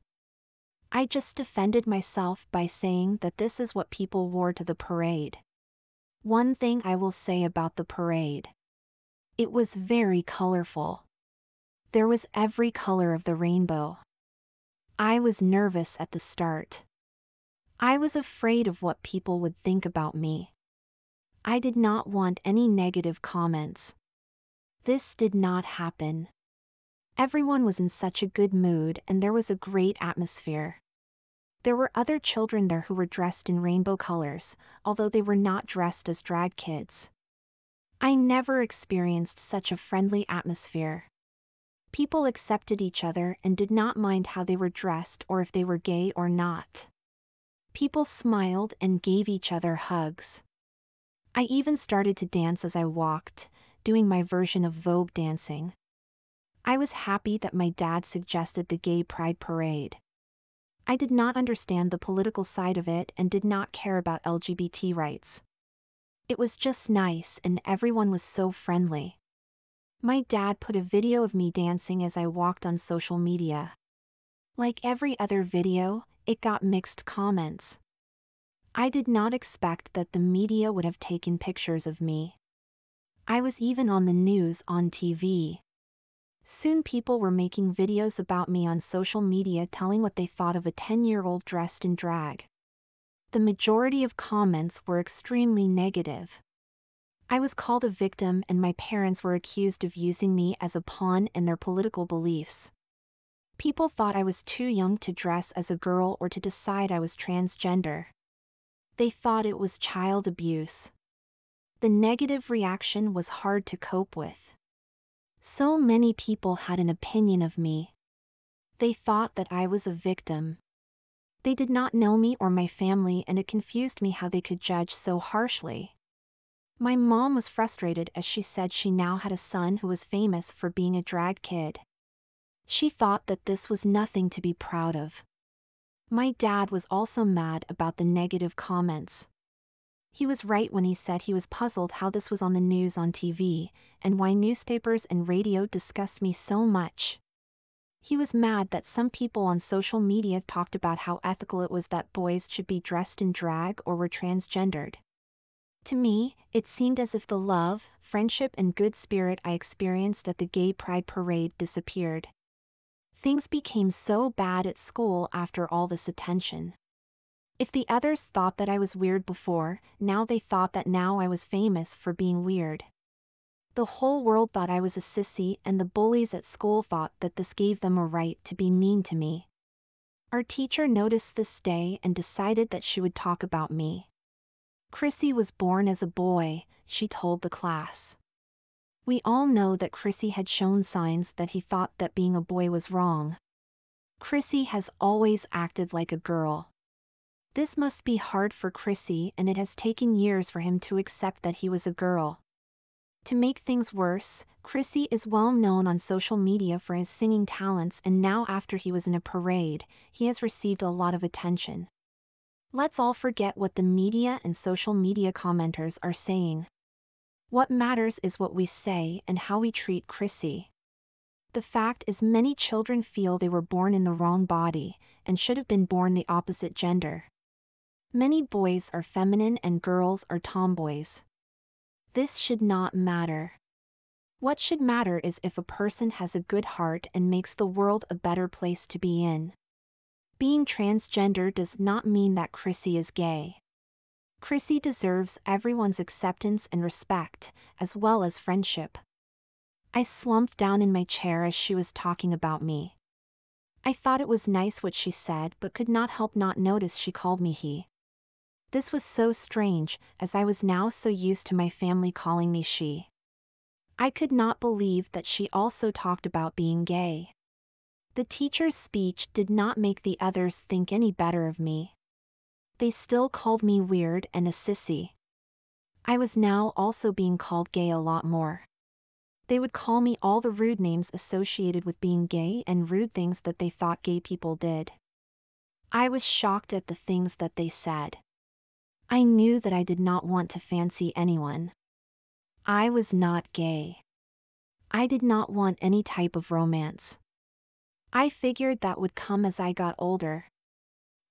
I just defended myself by saying that this is what people wore to the parade. One thing I will say about the parade. It was very colorful. There was every color of the rainbow. I was nervous at the start. I was afraid of what people would think about me. I did not want any negative comments. This did not happen. Everyone was in such a good mood and there was a great atmosphere. There were other children there who were dressed in rainbow colors, although they were not dressed as drag kids. I never experienced such a friendly atmosphere. People accepted each other and did not mind how they were dressed or if they were gay or not. People smiled and gave each other hugs. I even started to dance as I walked, doing my version of Vogue dancing. I was happy that my dad suggested the Gay Pride Parade. I did not understand the political side of it and did not care about LGBT rights. It was just nice and everyone was so friendly. My dad put a video of me dancing as I walked on social media. Like every other video, it got mixed comments. I did not expect that the media would have taken pictures of me. I was even on the news on TV. Soon people were making videos about me on social media telling what they thought of a 10-year-old dressed in drag. The majority of comments were extremely negative. I was called a victim and my parents were accused of using me as a pawn in their political beliefs. People thought I was too young to dress as a girl or to decide I was transgender. They thought it was child abuse. The negative reaction was hard to cope with. So many people had an opinion of me. They thought that I was a victim. They did not know me or my family and it confused me how they could judge so harshly. My mom was frustrated as she said she now had a son who was famous for being a drag kid. She thought that this was nothing to be proud of. My dad was also mad about the negative comments. He was right when he said he was puzzled how this was on the news on TV, and why newspapers and radio discussed me so much. He was mad that some people on social media talked about how ethical it was that boys should be dressed in drag or were transgendered. To me, it seemed as if the love, friendship and good spirit I experienced at the Gay Pride Parade disappeared. Things became so bad at school after all this attention. If the others thought that I was weird before, now they thought that now I was famous for being weird. The whole world thought I was a sissy and the bullies at school thought that this gave them a right to be mean to me. Our teacher noticed this day and decided that she would talk about me. Chrissy was born as a boy, she told the class. We all know that Chrissy had shown signs that he thought that being a boy was wrong. Chrissy has always acted like a girl. This must be hard for Chrissy and it has taken years for him to accept that he was a girl. To make things worse, Chrissy is well known on social media for his singing talents, and now after he was in a parade, he has received a lot of attention. Let's all forget what the media and social media commenters are saying. What matters is what we say and how we treat Chrissy. The fact is, many children feel they were born in the wrong body and should have been born the opposite gender. Many boys are feminine and girls are tomboys. This should not matter. What should matter is if a person has a good heart and makes the world a better place to be in. Being transgender does not mean that Chrissy is gay. Chrissy deserves everyone's acceptance and respect, as well as friendship. I slumped down in my chair as she was talking about me. I thought it was nice what she said, but could not help not notice she called me he. This was so strange, as I was now so used to my family calling me she. I could not believe that she also talked about being gay. The teacher's speech did not make the others think any better of me. They still called me weird and a sissy. I was now also being called gay a lot more. They would call me all the rude names associated with being gay and rude things that they thought gay people did. I was shocked at the things that they said. I knew that I did not want to fancy anyone. I was not gay. I did not want any type of romance. I figured that would come as I got older.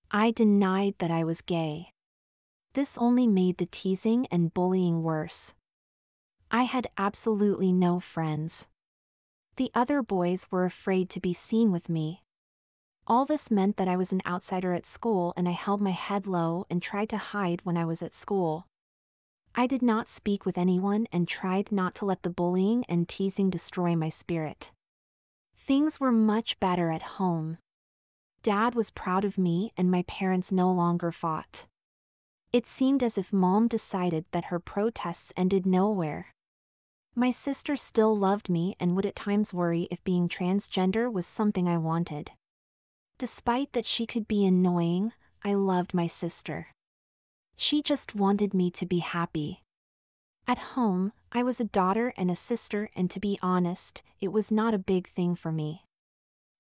I denied that I was gay. This only made the teasing and bullying worse. I had absolutely no friends. The other boys were afraid to be seen with me. All this meant that I was an outsider at school, and I held my head low and tried to hide when I was at school. I did not speak with anyone and tried not to let the bullying and teasing destroy my spirit. Things were much better at home. Dad was proud of me and my parents no longer fought. It seemed as if Mom decided that her protests ended nowhere. My sister still loved me and would at times worry if being transgender was something I wanted. Despite that she could be annoying, I loved my sister. She just wanted me to be happy. At home, I was a daughter and a sister, and to be honest, it was not a big thing for me.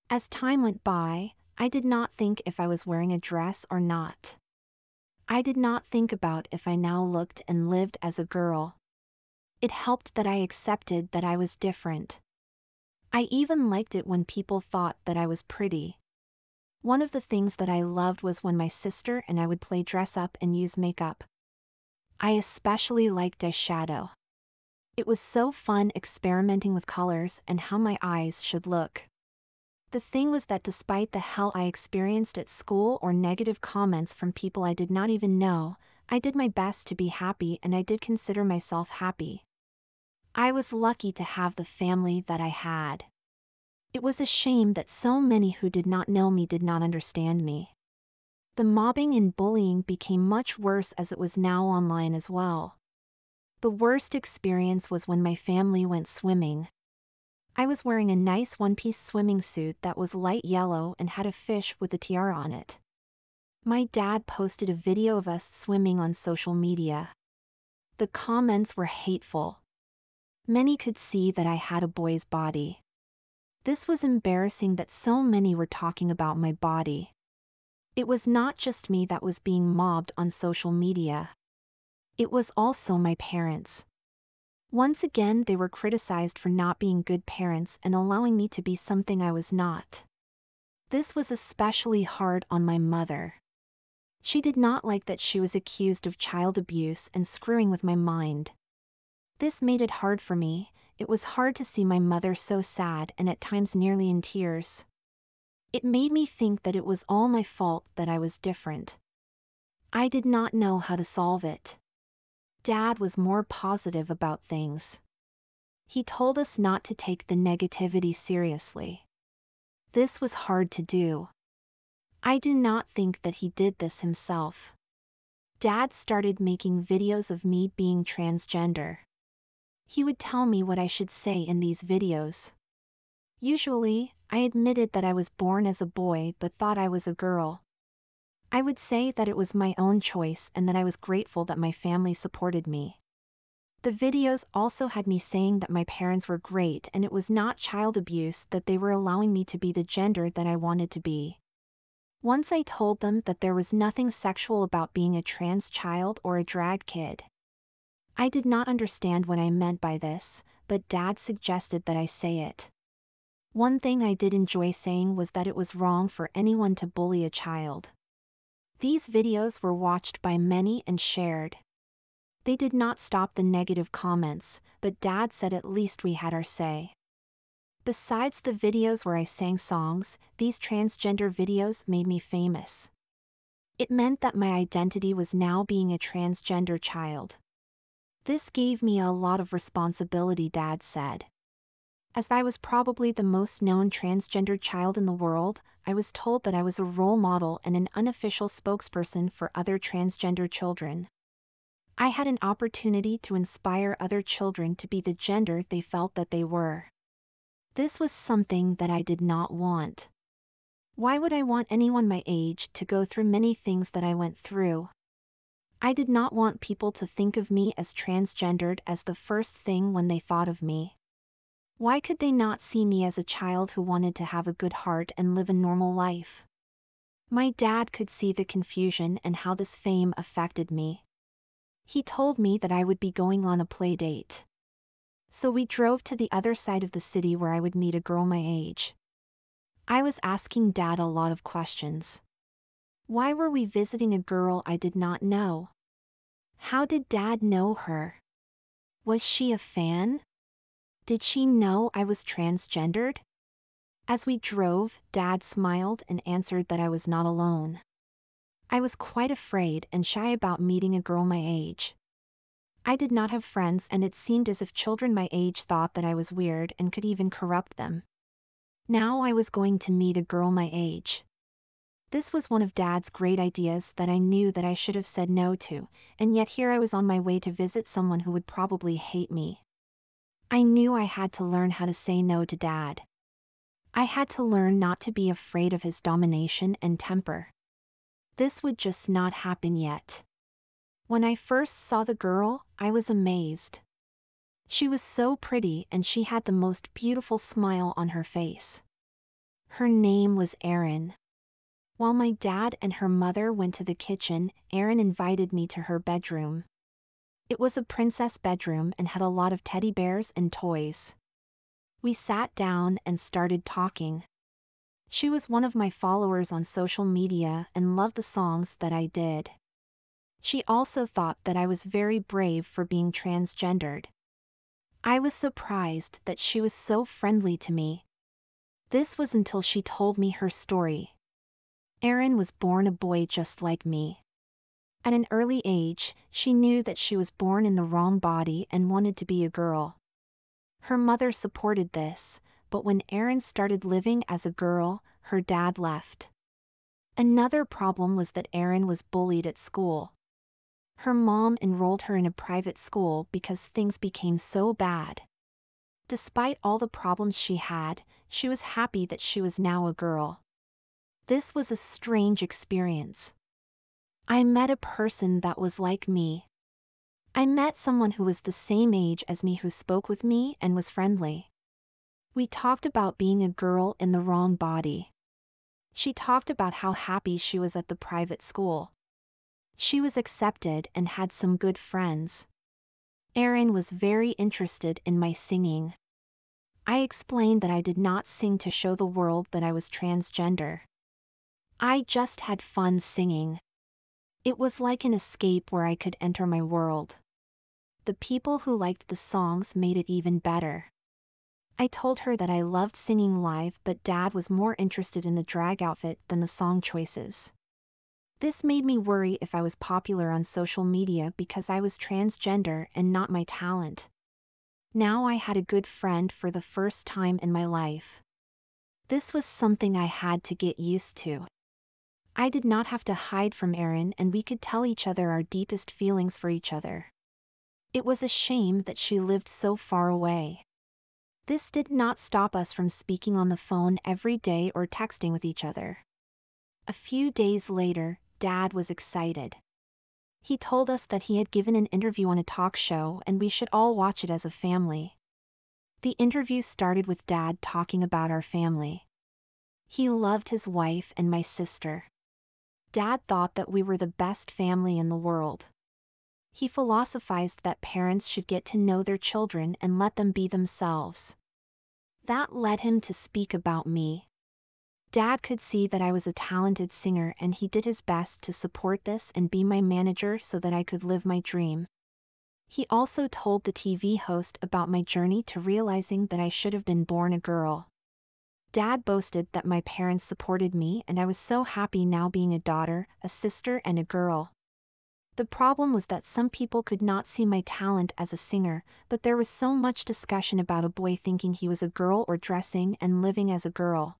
As time went by, I did not think if I was wearing a dress or not. I did not think about if I now looked and lived as a girl. It helped that I accepted that I was different. I even liked it when people thought that I was pretty. One of the things that I loved was when my sister and I would play dress up and use makeup. I especially liked eyeshadow. It was so fun experimenting with colors and how my eyes should look. The thing was that despite the hell I experienced at school or negative comments from people I did not even know, I did my best to be happy, and I did consider myself happy. I was lucky to have the family that I had. It was a shame that so many who did not know me did not understand me. The mobbing and bullying became much worse as it was now online as well. The worst experience was when my family went swimming. I was wearing a nice one-piece swimming suit that was light yellow and had a fish with a tiara on it. My dad posted a video of us swimming on social media. The comments were hateful. Many could see that I had a boy's body. This was embarrassing that so many were talking about my body. It was not just me that was being mobbed on social media. It was also my parents. Once again, they were criticized for not being good parents and allowing me to be something I was not. This was especially hard on my mother. She did not like that she was accused of child abuse and screwing with my mind. This made it hard for me. It was hard to see my mother so sad and at times nearly in tears. It made me think that it was all my fault that I was different. I did not know how to solve it. Dad was more positive about things. He told us not to take the negativity seriously. This was hard to do. I do not think that he did this himself. Dad started making videos of me being transgender. He would tell me what I should say in these videos. Usually, I admitted that I was born as a boy but thought I was a girl. I would say that it was my own choice and that I was grateful that my family supported me. The videos also had me saying that my parents were great and it was not child abuse, that they were allowing me to be the gender that I wanted to be. Once I told them that there was nothing sexual about being a trans child or a drag kid. I did not understand what I meant by this, but Dad suggested that I say it. One thing I did enjoy saying was that it was wrong for anyone to bully a child. These videos were watched by many and shared. They did not stop the negative comments, but Dad said at least we had our say. Besides the videos where I sang songs, these transgender videos made me famous. It meant that my identity was now being a transgender child. This gave me a lot of responsibility, Dad said. As I was probably the most known transgender child in the world, I was told that I was a role model and an unofficial spokesperson for other transgender children. I had an opportunity to inspire other children to be the gender they felt that they were. This was something that I did not want. Why would I want anyone my age to go through many things that I went through? I did not want people to think of me as transgendered as the first thing when they thought of me. Why could they not see me as a child who wanted to have a good heart and live a normal life? My dad could see the confusion and how this fame affected me. He told me that I would be going on a play date. So we drove to the other side of the city where I would meet a girl my age. I was asking Dad a lot of questions. Why were we visiting a girl I did not know? How did Dad know her? Was she a fan? Did she know I was transgendered? As we drove, Dad smiled and answered that I was not alone. I was quite afraid and shy about meeting a girl my age. I did not have friends and it seemed as if children my age thought that I was weird and could even corrupt them. Now I was going to meet a girl my age. This was one of Dad's great ideas that I knew that I should have said no to, and yet here I was on my way to visit someone who would probably hate me. I knew I had to learn how to say no to Dad. I had to learn not to be afraid of his domination and temper. This would just not happen yet. When I first saw the girl, I was amazed. She was so pretty and she had the most beautiful smile on her face. Her name was Erin. While my dad and her mother went to the kitchen, Erin invited me to her bedroom. It was a princess bedroom and had a lot of teddy bears and toys. We sat down and started talking. She was one of my followers on social media and loved the songs that I did. She also thought that I was very brave for being transgendered. I was surprised that she was so friendly to me. This was until she told me her story. Erin was born a boy just like me. At an early age, she knew that she was born in the wrong body and wanted to be a girl. Her mother supported this, but when Erin started living as a girl, her dad left. Another problem was that Erin was bullied at school. Her mom enrolled her in a private school because things became so bad. Despite all the problems she had, she was happy that she was now a girl. This was a strange experience. I met a person that was like me. I met someone who was the same age as me who spoke with me and was friendly. We talked about being a girl in the wrong body. She talked about how happy she was at the private school. She was accepted and had some good friends. Erin was very interested in my singing. I explained that I did not sing to show the world that I was transgender. I just had fun singing. It was like an escape where I could enter my world. The people who liked the songs made it even better. I told her that I loved singing live, but Dad was more interested in the drag outfit than the song choices. This made me worry if I was popular on social media because I was transgender and not my talent. Now I had a good friend for the first time in my life. This was something I had to get used to. I did not have to hide from Erin and we could tell each other our deepest feelings for each other. It was a shame that she lived so far away. This did not stop us from speaking on the phone every day or texting with each other. A few days later, Dad was excited. He told us that he had given an interview on a talk show and we should all watch it as a family. The interview started with Dad talking about our family. He loved his wife and my sister. Dad thought that we were the best family in the world. He philosophized that parents should get to know their children and let them be themselves. That led him to speak about me. Dad could see that I was a talented singer and he did his best to support this and be my manager so that I could live my dream. He also told the TV host about my journey to realizing that I should have been born a girl. Dad boasted that my parents supported me and I was so happy now being a daughter, a sister and a girl. The problem was that some people could not see my talent as a singer, but there was so much discussion about a boy thinking he was a girl or dressing and living as a girl.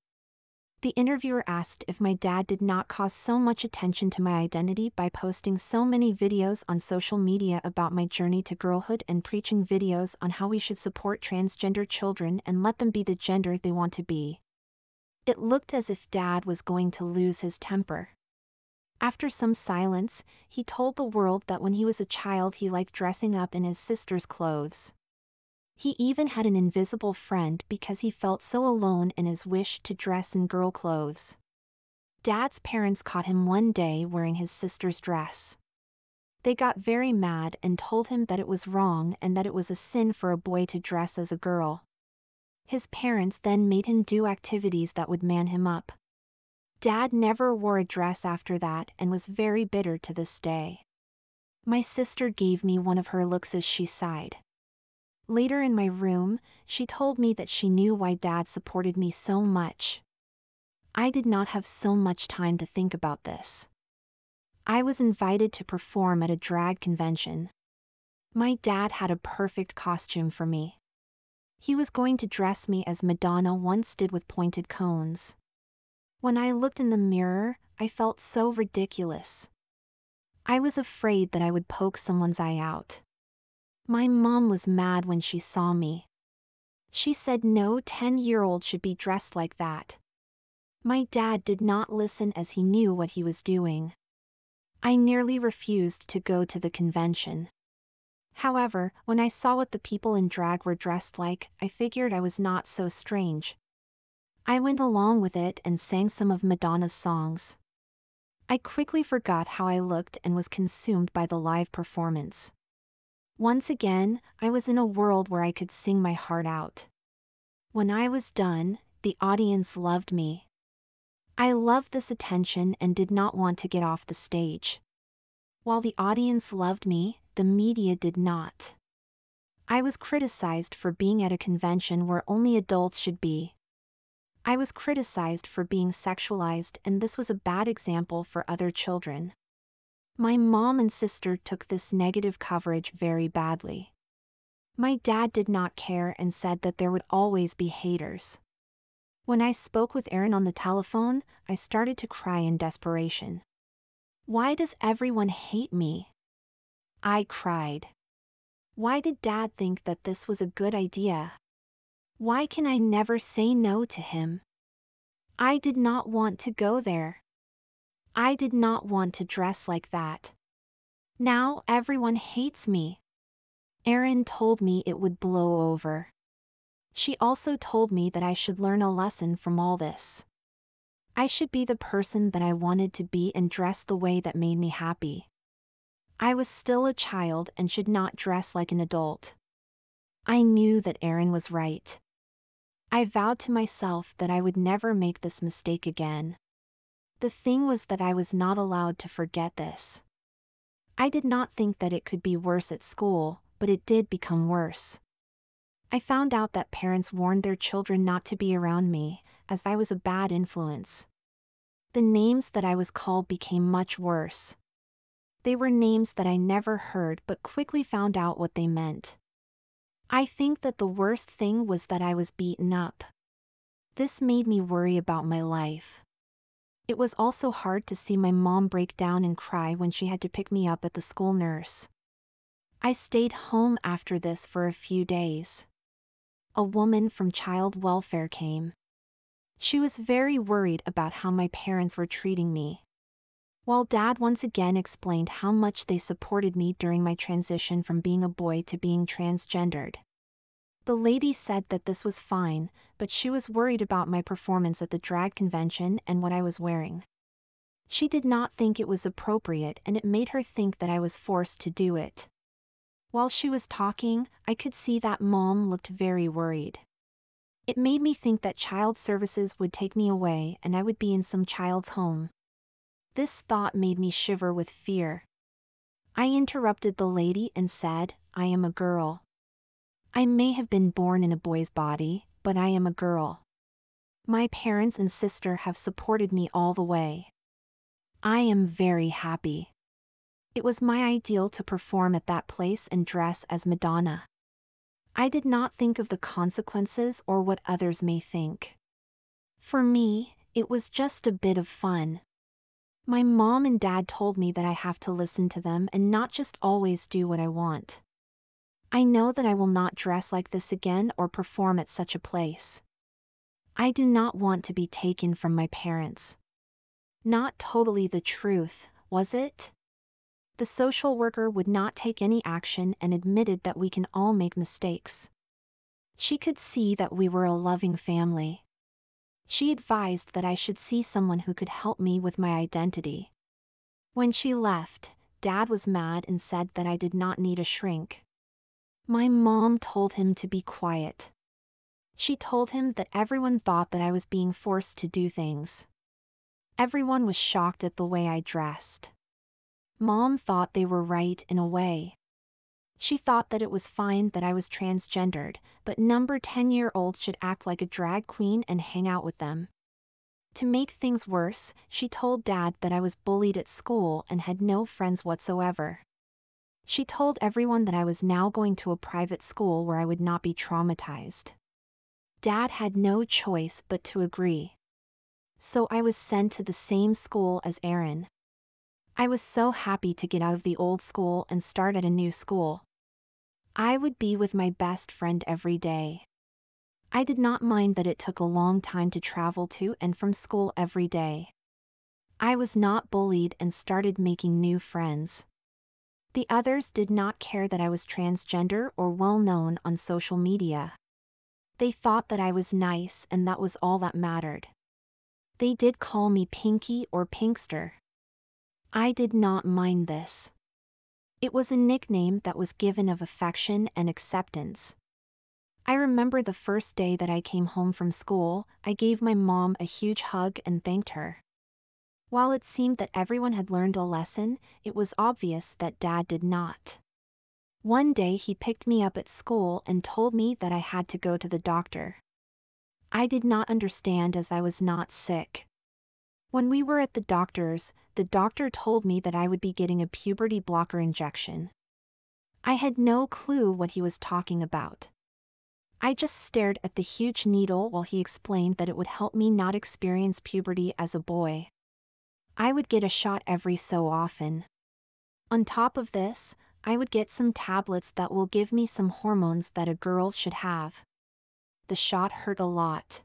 The interviewer asked if my dad did not cause so much attention to my identity by posting so many videos on social media about my journey to girlhood and preaching videos on how we should support transgender children and let them be the gender they want to be. It looked as if Dad was going to lose his temper. After some silence, he told the world that when he was a child he liked dressing up in his sister's clothes. He even had an invisible friend because he felt so alone in his wish to dress in girl clothes. Dad's parents caught him one day wearing his sister's dress. They got very mad and told him that it was wrong and that it was a sin for a boy to dress as a girl. His parents then made him do activities that would man him up. Dad never wore a dress after that and was very bitter to this day. My sister gave me one of her looks as she sighed. Later in my room, she told me that she knew why Dad supported me so much. I did not have so much time to think about this. I was invited to perform at a drag convention. My dad had a perfect costume for me. He was going to dress me as Madonna once did with pointed cones. When I looked in the mirror, I felt so ridiculous. I was afraid that I would poke someone's eye out. My mom was mad when she saw me. She said no 10-year-old should be dressed like that. My dad did not listen as he knew what he was doing. I nearly refused to go to the convention. However, when I saw what the people in drag were dressed like, I figured I was not so strange. I went along with it and sang some of Madonna's songs. I quickly forgot how I looked and was consumed by the live performance. Once again, I was in a world where I could sing my heart out. When I was done, the audience loved me. I loved this attention and did not want to get off the stage. While the audience loved me, the media did not. I was criticized for being at a convention where only adults should be. I was criticized for being sexualized, and this was a bad example for other children. My mom and sister took this negative coverage very badly. My dad did not care and said that there would always be haters. When I spoke with Aaron on the telephone, I started to cry in desperation. Why does everyone hate me? I cried. Why did Dad think that this was a good idea? Why can I never say no to him? I did not want to go there. I did not want to dress like that. Now everyone hates me. Erin told me it would blow over. She also told me that I should learn a lesson from all this. I should be the person that I wanted to be and dress the way that made me happy. I was still a child and should not dress like an adult. I knew that Erin was right. I vowed to myself that I would never make this mistake again. The thing was that I was not allowed to forget this. I did not think that it could be worse at school, but it did become worse. I found out that parents warned their children not to be around me, as I was a bad influence. The names that I was called became much worse. They were names that I never heard but quickly found out what they meant. I think that the worst thing was that I was beaten up. This made me worry about my life. It was also hard to see my mom break down and cry when she had to pick me up at the school nurse. I stayed home after this for a few days. A woman from child welfare came. She was very worried about how my parents were treating me. While Dad once again explained how much they supported me during my transition from being a boy to being transgendered. The lady said that this was fine, but she was worried about my performance at the drag convention and what I was wearing. She did not think it was appropriate, and it made her think that I was forced to do it. While she was talking, I could see that Mom looked very worried. It made me think that child services would take me away and I would be in some child's home. This thought made me shiver with fear. I interrupted the lady and said, "I am a girl. I may have been born in a boy's body, but I am a girl. My parents and sister have supported me all the way. I am very happy. It was my ideal to perform at that place and dress as Madonna. I did not think of the consequences or what others may think. For me, it was just a bit of fun. My mom and dad told me that I have to listen to them and not just always do what I want. I know that I will not dress like this again or perform at such a place. I do not want to be taken from my parents." Not totally the truth, was it? The social worker would not take any action and admitted that we can all make mistakes. She could see that we were a loving family. She advised that I should see someone who could help me with my identity. When she left, Dad was mad and said that I did not need a shrink. My mom told him to be quiet. She told him that everyone thought that I was being forced to do things. Everyone was shocked at the way I dressed. Mom thought they were right in a way. She thought that it was fine that I was transgendered, but number 10-year-olds should act like a drag queen and hang out with them. To make things worse, she told Dad that I was bullied at school and had no friends whatsoever. She told everyone that I was now going to a private school where I would not be traumatized. Dad had no choice but to agree. So I was sent to the same school as Aaron. I was so happy to get out of the old school and start at a new school. I would be with my best friend every day. I did not mind that it took a long time to travel to and from school every day. I was not bullied and started making new friends. The others did not care that I was transgender or well known on social media. They thought that I was nice and that was all that mattered. They did call me Pinky or Pinkster. I did not mind this. It was a nickname that was given of affection and acceptance. I remember the first day that I came home from school, I gave my mom a huge hug and thanked her. While it seemed that everyone had learned a lesson, it was obvious that Dad did not. One day he picked me up at school and told me that I had to go to the doctor. I did not understand as I was not sick. When we were at the doctor told me that I would be getting a puberty blocker injection. I had no clue what he was talking about. I just stared at the huge needle while he explained that it would help me not experience puberty as a boy. I would get a shot every so often. On top of this, I would get some tablets that will give me some hormones that a girl should have. The shot hurt a lot.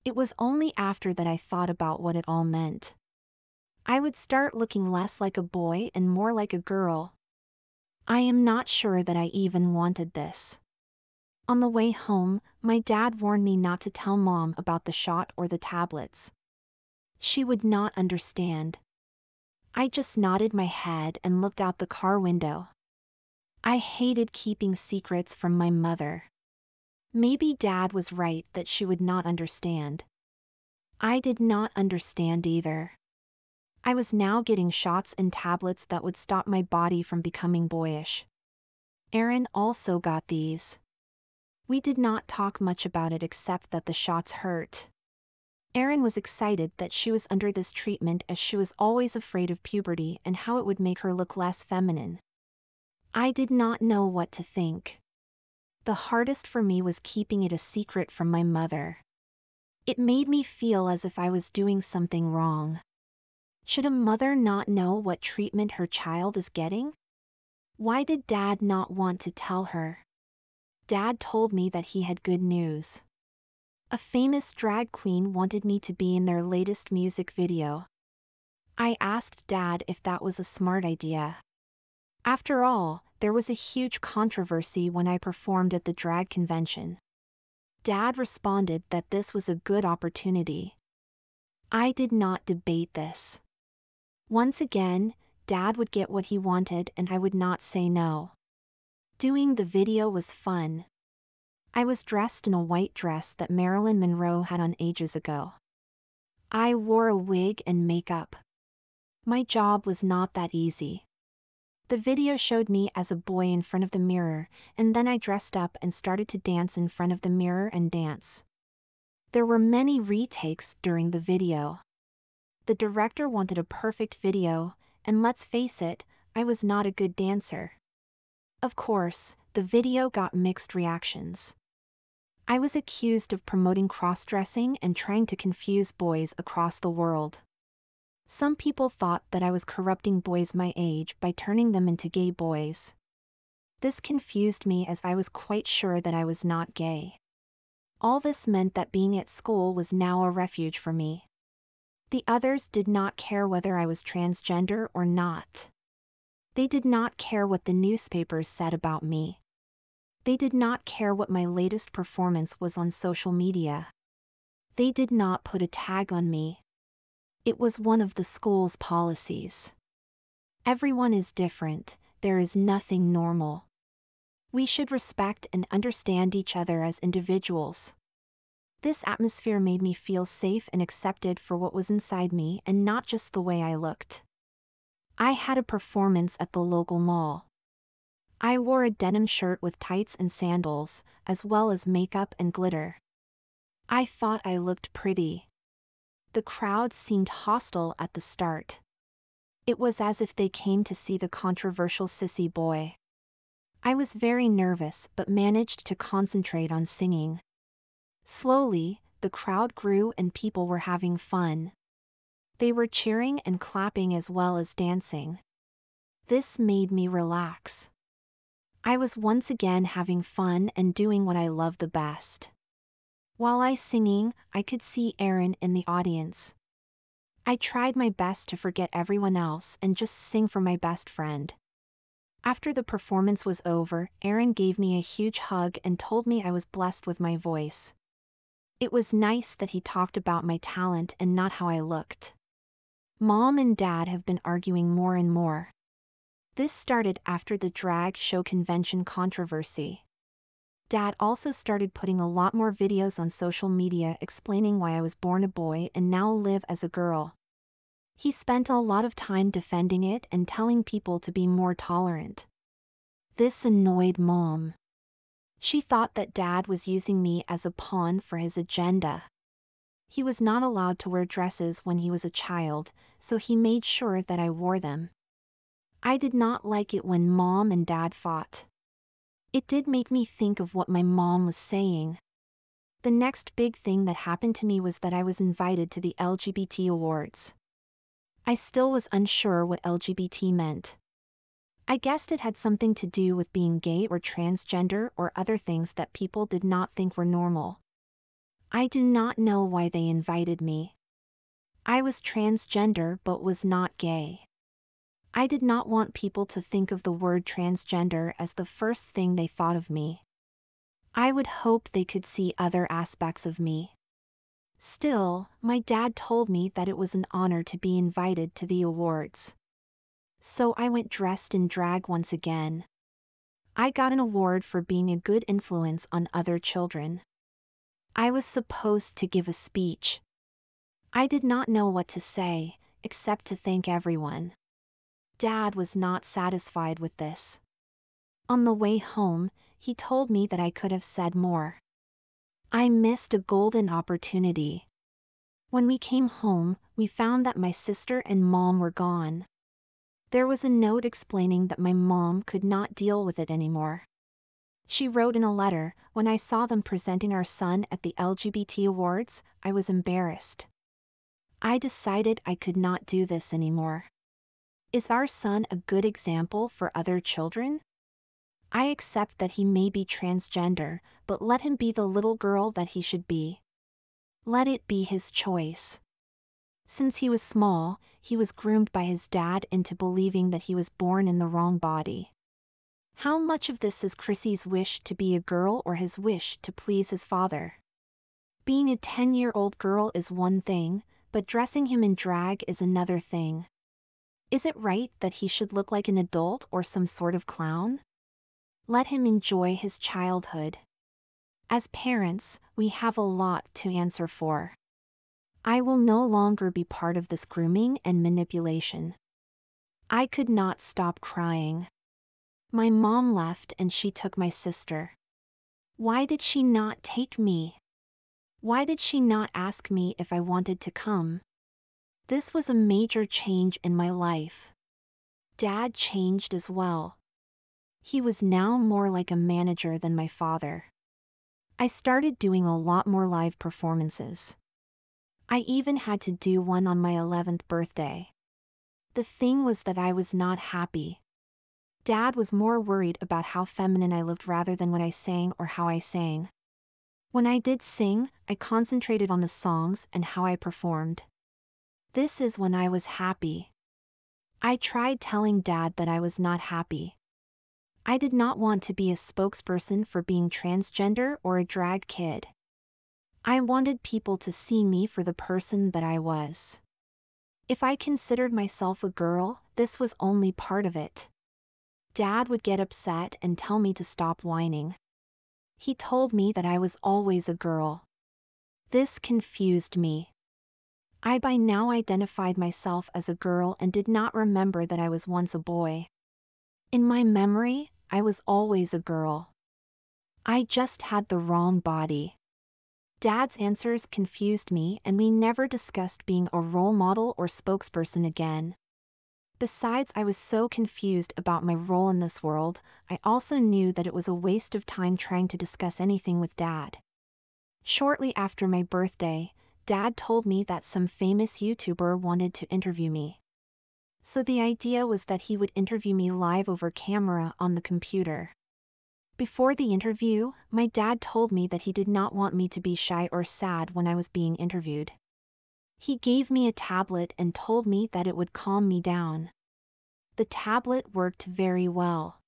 It was only after that I thought about what it all meant. I would start looking less like a boy and more like a girl. I am not sure that I even wanted this. On the way home, my dad warned me not to tell Mom about the shot or the tablets. She would not understand. I just nodded my head and looked out the car window. I hated keeping secrets from my mother. Maybe Dad was right that she would not understand. I did not understand either. I was now getting shots and tablets that would stop my body from becoming boyish. Aaron also got these. We did not talk much about it except that the shots hurt. Aaron was excited that she was under this treatment as she was always afraid of puberty and how it would make her look less feminine. I did not know what to think. The hardest for me was keeping it a secret from my mother. It made me feel as if I was doing something wrong. Should a mother not know what treatment her child is getting? Why did Dad not want to tell her? Dad told me that he had good news. A famous drag queen wanted me to be in their latest music video. I asked Dad if that was a smart idea. After all, there was a huge controversy when I performed at the drag convention. Dad responded that this was a good opportunity. I did not debate this. Once again, Dad would get what he wanted and I would not say no. Doing the video was fun. I was dressed in a white dress that Marilyn Monroe had on ages ago. I wore a wig and makeup. My job was not that easy. The video showed me as a boy in front of the mirror, and then I dressed up and started to dance in front of the mirror and dance. There were many retakes during the video. The director wanted a perfect video, and let's face it, I was not a good dancer. Of course, the video got mixed reactions. I was accused of promoting cross-dressing and trying to confuse boys across the world. Some people thought that I was corrupting boys my age by turning them into gay boys. This confused me as I was quite sure that I was not gay. All this meant that being at school was now a refuge for me. The others did not care whether I was transgender or not. They did not care what the newspapers said about me. They did not care what my latest performance was on social media. They did not put a tag on me. It was one of the school's policies. Everyone is different, there is nothing normal. We should respect and understand each other as individuals. This atmosphere made me feel safe and accepted for what was inside me and not just the way I looked. I had a performance at the local mall. I wore a denim shirt with tights and sandals, as well as makeup and glitter. I thought I looked pretty. The crowd seemed hostile at the start. It was as if they came to see the controversial sissy boy. I was very nervous but managed to concentrate on singing. Slowly, the crowd grew and people were having fun. They were cheering and clapping as well as dancing. This made me relax. I was once again having fun and doing what I love the best. While I singing, I could see Aaron in the audience. I tried my best to forget everyone else and just sing for my best friend. After the performance was over, Aaron gave me a huge hug and told me I was blessed with my voice. It was nice that he talked about my talent and not how I looked. Mom and Dad have been arguing more and more. This started after the drag show convention controversy. Dad also started putting a lot more videos on social media explaining why I was born a boy and now live as a girl. He spent a lot of time defending it and telling people to be more tolerant. This annoyed Mom. She thought that Dad was using me as a pawn for his agenda. He was not allowed to wear dresses when he was a child, so he made sure that I wore them. I did not like it when Mom and Dad fought. It did make me think of what my mom was saying. The next big thing that happened to me was that I was invited to the LGBT awards. I still was unsure what LGBT meant. I guessed it had something to do with being gay or transgender or other things that people did not think were normal. I do not know why they invited me. I was transgender but was not gay. I did not want people to think of the word transgender as the first thing they thought of me. I would hope they could see other aspects of me. Still, my dad told me that it was an honor to be invited to the awards. So I went dressed in drag once again. I got an award for being a good influence on other children. I was supposed to give a speech. I did not know what to say, except to thank everyone. Dad was not satisfied with this. On the way home, he told me that I could have said more. I missed a golden opportunity. When we came home, we found that my sister and Mom were gone. There was a note explaining that my mom could not deal with it anymore. She wrote in a letter, "When I saw them presenting our son at the LGBT awards, I was embarrassed. I decided I could not do this anymore. Is our son a good example for other children? I accept that he may be transgender, but let him be the little girl that he should be. Let it be his choice." Since he was small, he was groomed by his dad into believing that he was born in the wrong body. How much of this is Chrissy's wish to be a girl or his wish to please his father? Being a 10-year-old girl is one thing, but dressing him in drag is another thing. Is it right that he should look like an adult or some sort of clown? Let him enjoy his childhood. As parents, we have a lot to answer for. I will no longer be part of this grooming and manipulation. I could not stop crying. My mom left and she took my sister. Why did she not take me? Why did she not ask me if I wanted to come? This was a major change in my life. Dad changed as well. He was now more like a manager than my father. I started doing a lot more live performances. I even had to do one on my 11th birthday. The thing was that I was not happy. Dad was more worried about how feminine I looked rather than what I sang or how I sang. When I did sing, I concentrated on the songs and how I performed. This is when I was happy. I tried telling Dad that I was not happy. I did not want to be a spokesperson for being transgender or a drag kid. I wanted people to see me for the person that I was. If I considered myself a girl, this was only part of it. Dad would get upset and tell me to stop whining. He told me that I was always a girl. This confused me. I by now identified myself as a girl and did not remember that I was once a boy. In my memory, I was always a girl. I just had the wrong body. Dad's answers confused me and we never discussed being a role model or spokesperson again. Besides, I was so confused about my role in this world, I also knew that it was a waste of time trying to discuss anything with Dad. Shortly after my birthday, Dad told me that some famous YouTuber wanted to interview me. So the idea was that he would interview me live over camera on the computer. Before the interview, my dad told me that he did not want me to be shy or sad when I was being interviewed. He gave me a tablet and told me that it would calm me down. The tablet worked very well.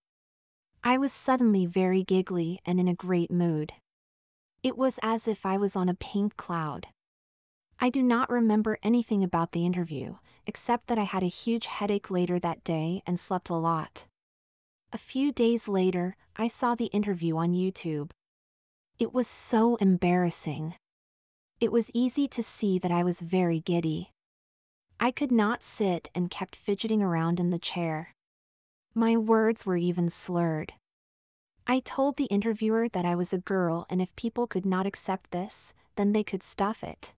I was suddenly very giggly and in a great mood. It was as if I was on a pink cloud. I do not remember anything about the interview, except that I had a huge headache later that day and slept a lot. A few days later, I saw the interview on YouTube. It was so embarrassing. It was easy to see that I was very giddy. I could not sit and kept fidgeting around in the chair. My words were even slurred. I told the interviewer that I was a girl and if people could not accept this, then they could stuff it.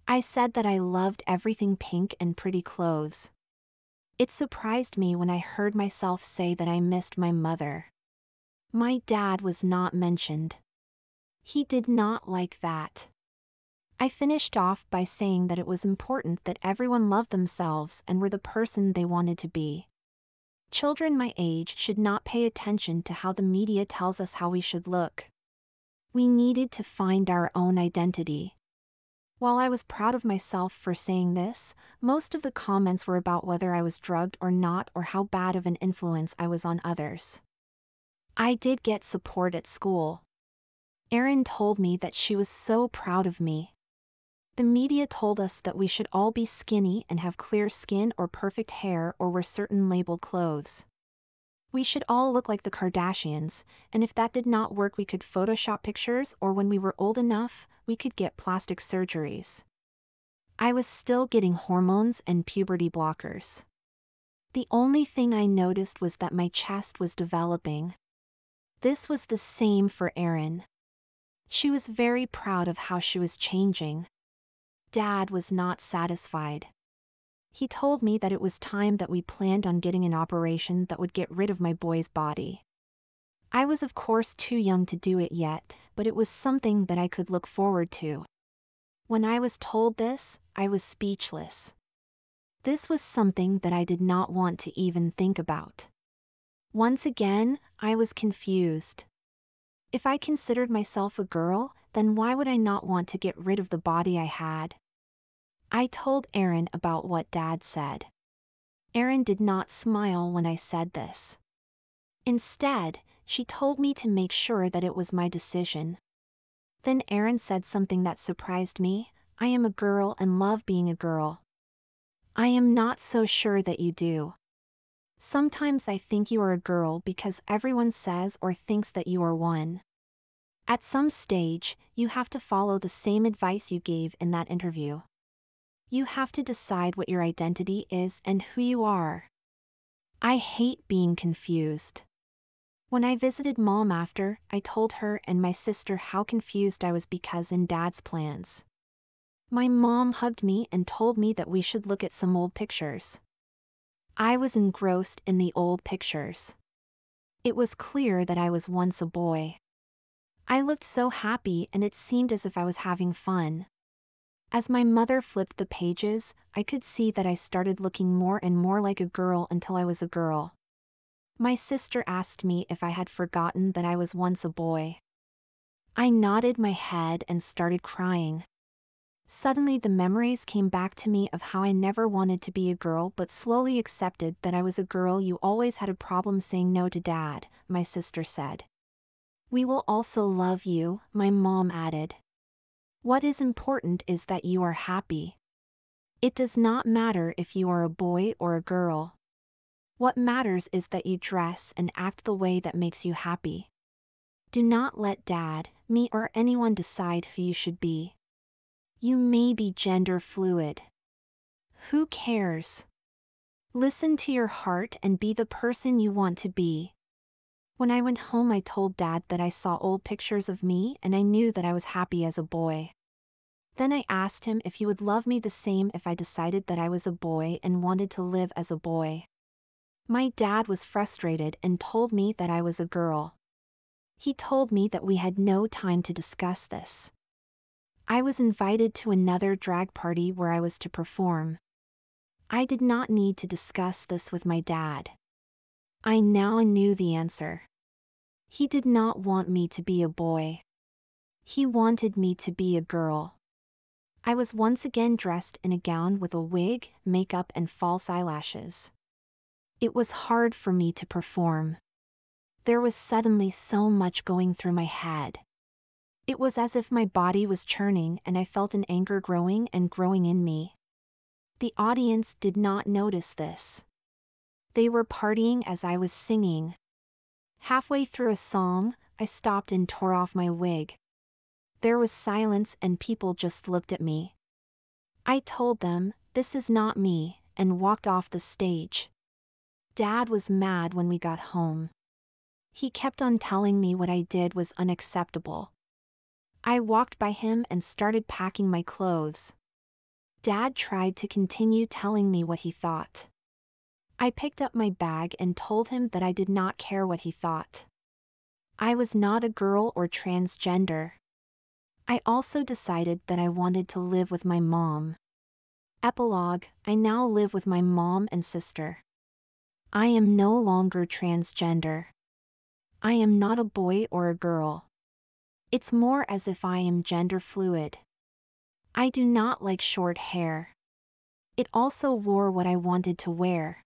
I said that I loved everything pink and pretty clothes. It surprised me when I heard myself say that I missed my mother. My dad was not mentioned. He did not like that. I finished off by saying that it was important that everyone loved themselves and were the person they wanted to be. Children my age should not pay attention to how the media tells us how we should look. We needed to find our own identity. While I was proud of myself for saying this, most of the comments were about whether I was drugged or not or how bad of an influence I was on others. I did get support at school. Erin told me that she was so proud of me. The media told us that we should all be skinny and have clear skin or perfect hair or wear certain labeled clothes. We should all look like the Kardashians, and if that did not work we could Photoshop pictures or when we were old enough, we could get plastic surgeries. I was still getting hormones and puberty blockers. The only thing I noticed was that my chest was developing. This was the same for Erin. She was very proud of how she was changing. Dad was not satisfied. He told me that it was time that we planned on getting an operation that would get rid of my boy's body. I was of course too young to do it yet, but it was something that I could look forward to. When I was told this, I was speechless. This was something that I did not want to even think about. Once again, I was confused. If I considered myself a girl, then why would I not want to get rid of the body I had? I told Erin about what Dad said. Erin did not smile when I said this. Instead, she told me to make sure that it was my decision. Then Erin said something that surprised me. I am a girl and love being a girl. I am not so sure that you do. Sometimes I think you are a girl because everyone says or thinks that you are one. At some stage, you have to follow the same advice you gave in that interview. You have to decide what your identity is and who you are. I hate being confused. When I visited Mom after, I told her and my sister how confused I was because in Dad's plans. My mom hugged me and told me that we should look at some old pictures. I was engrossed in the old pictures. It was clear that I was once a boy. I looked so happy and it seemed as if I was having fun. As my mother flipped the pages, I could see that I started looking more and more like a girl until I was a girl. My sister asked me if I had forgotten that I was once a boy. I nodded my head and started crying. Suddenly the memories came back to me of how I never wanted to be a girl but slowly accepted that I was a girl. You always had a problem saying no to Dad, my sister said. We will also love you, my mom added. What is important is that you are happy. It does not matter if you are a boy or a girl. What matters is that you dress and act the way that makes you happy. Do not let Dad, me or anyone decide who you should be. You may be gender fluid. Who cares? Listen to your heart and be the person you want to be. When I went home, I told Dad that I saw old pictures of me and I knew that I was happy as a boy. Then I asked him if he would love me the same if I decided that I was a boy and wanted to live as a boy. My dad was frustrated and told me that I was a girl. He told me that we had no time to discuss this. I was invited to another drag party where I was to perform. I did not need to discuss this with my dad. I now knew the answer. He did not want me to be a boy. He wanted me to be a girl. I was once again dressed in a gown with a wig, makeup and false eyelashes. It was hard for me to perform. There was suddenly so much going through my head. It was as if my body was churning and I felt an anger growing and growing in me. The audience did not notice this. They were partying as I was singing. Halfway through a song, I stopped and tore off my wig. There was silence and people just looked at me. I told them, "This is not me," and walked off the stage. Dad was mad when we got home. He kept on telling me what I did was unacceptable. I walked by him and started packing my clothes. Dad tried to continue telling me what he thought. I picked up my bag and told him that I did not care what he thought. I was not a girl or transgender. I also decided that I wanted to live with my mom. Epilogue: I now live with my mom and sister. I am no longer transgender. I am not a boy or a girl. It's more as if I am gender fluid. I do not like short hair. It also wore what I wanted to wear.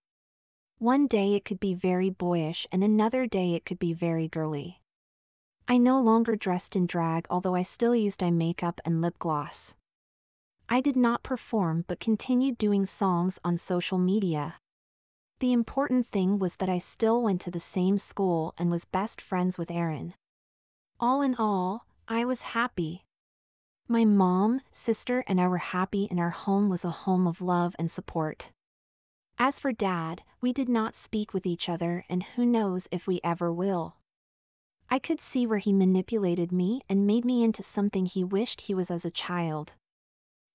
One day it could be very boyish and another day it could be very girly. I no longer dressed in drag, although I still used eye makeup and lip gloss. I did not perform but continued doing songs on social media. The important thing was that I still went to the same school and was best friends with Erin. All in all, I was happy. My mom, sister and I were happy and our home was a home of love and support. As for Dad, we did not speak with each other and who knows if we ever will. I could see where he manipulated me and made me into something he wished he was as a child.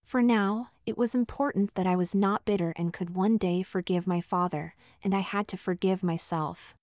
For now, it was important that I was not bitter and could one day forgive my father, and I had to forgive myself.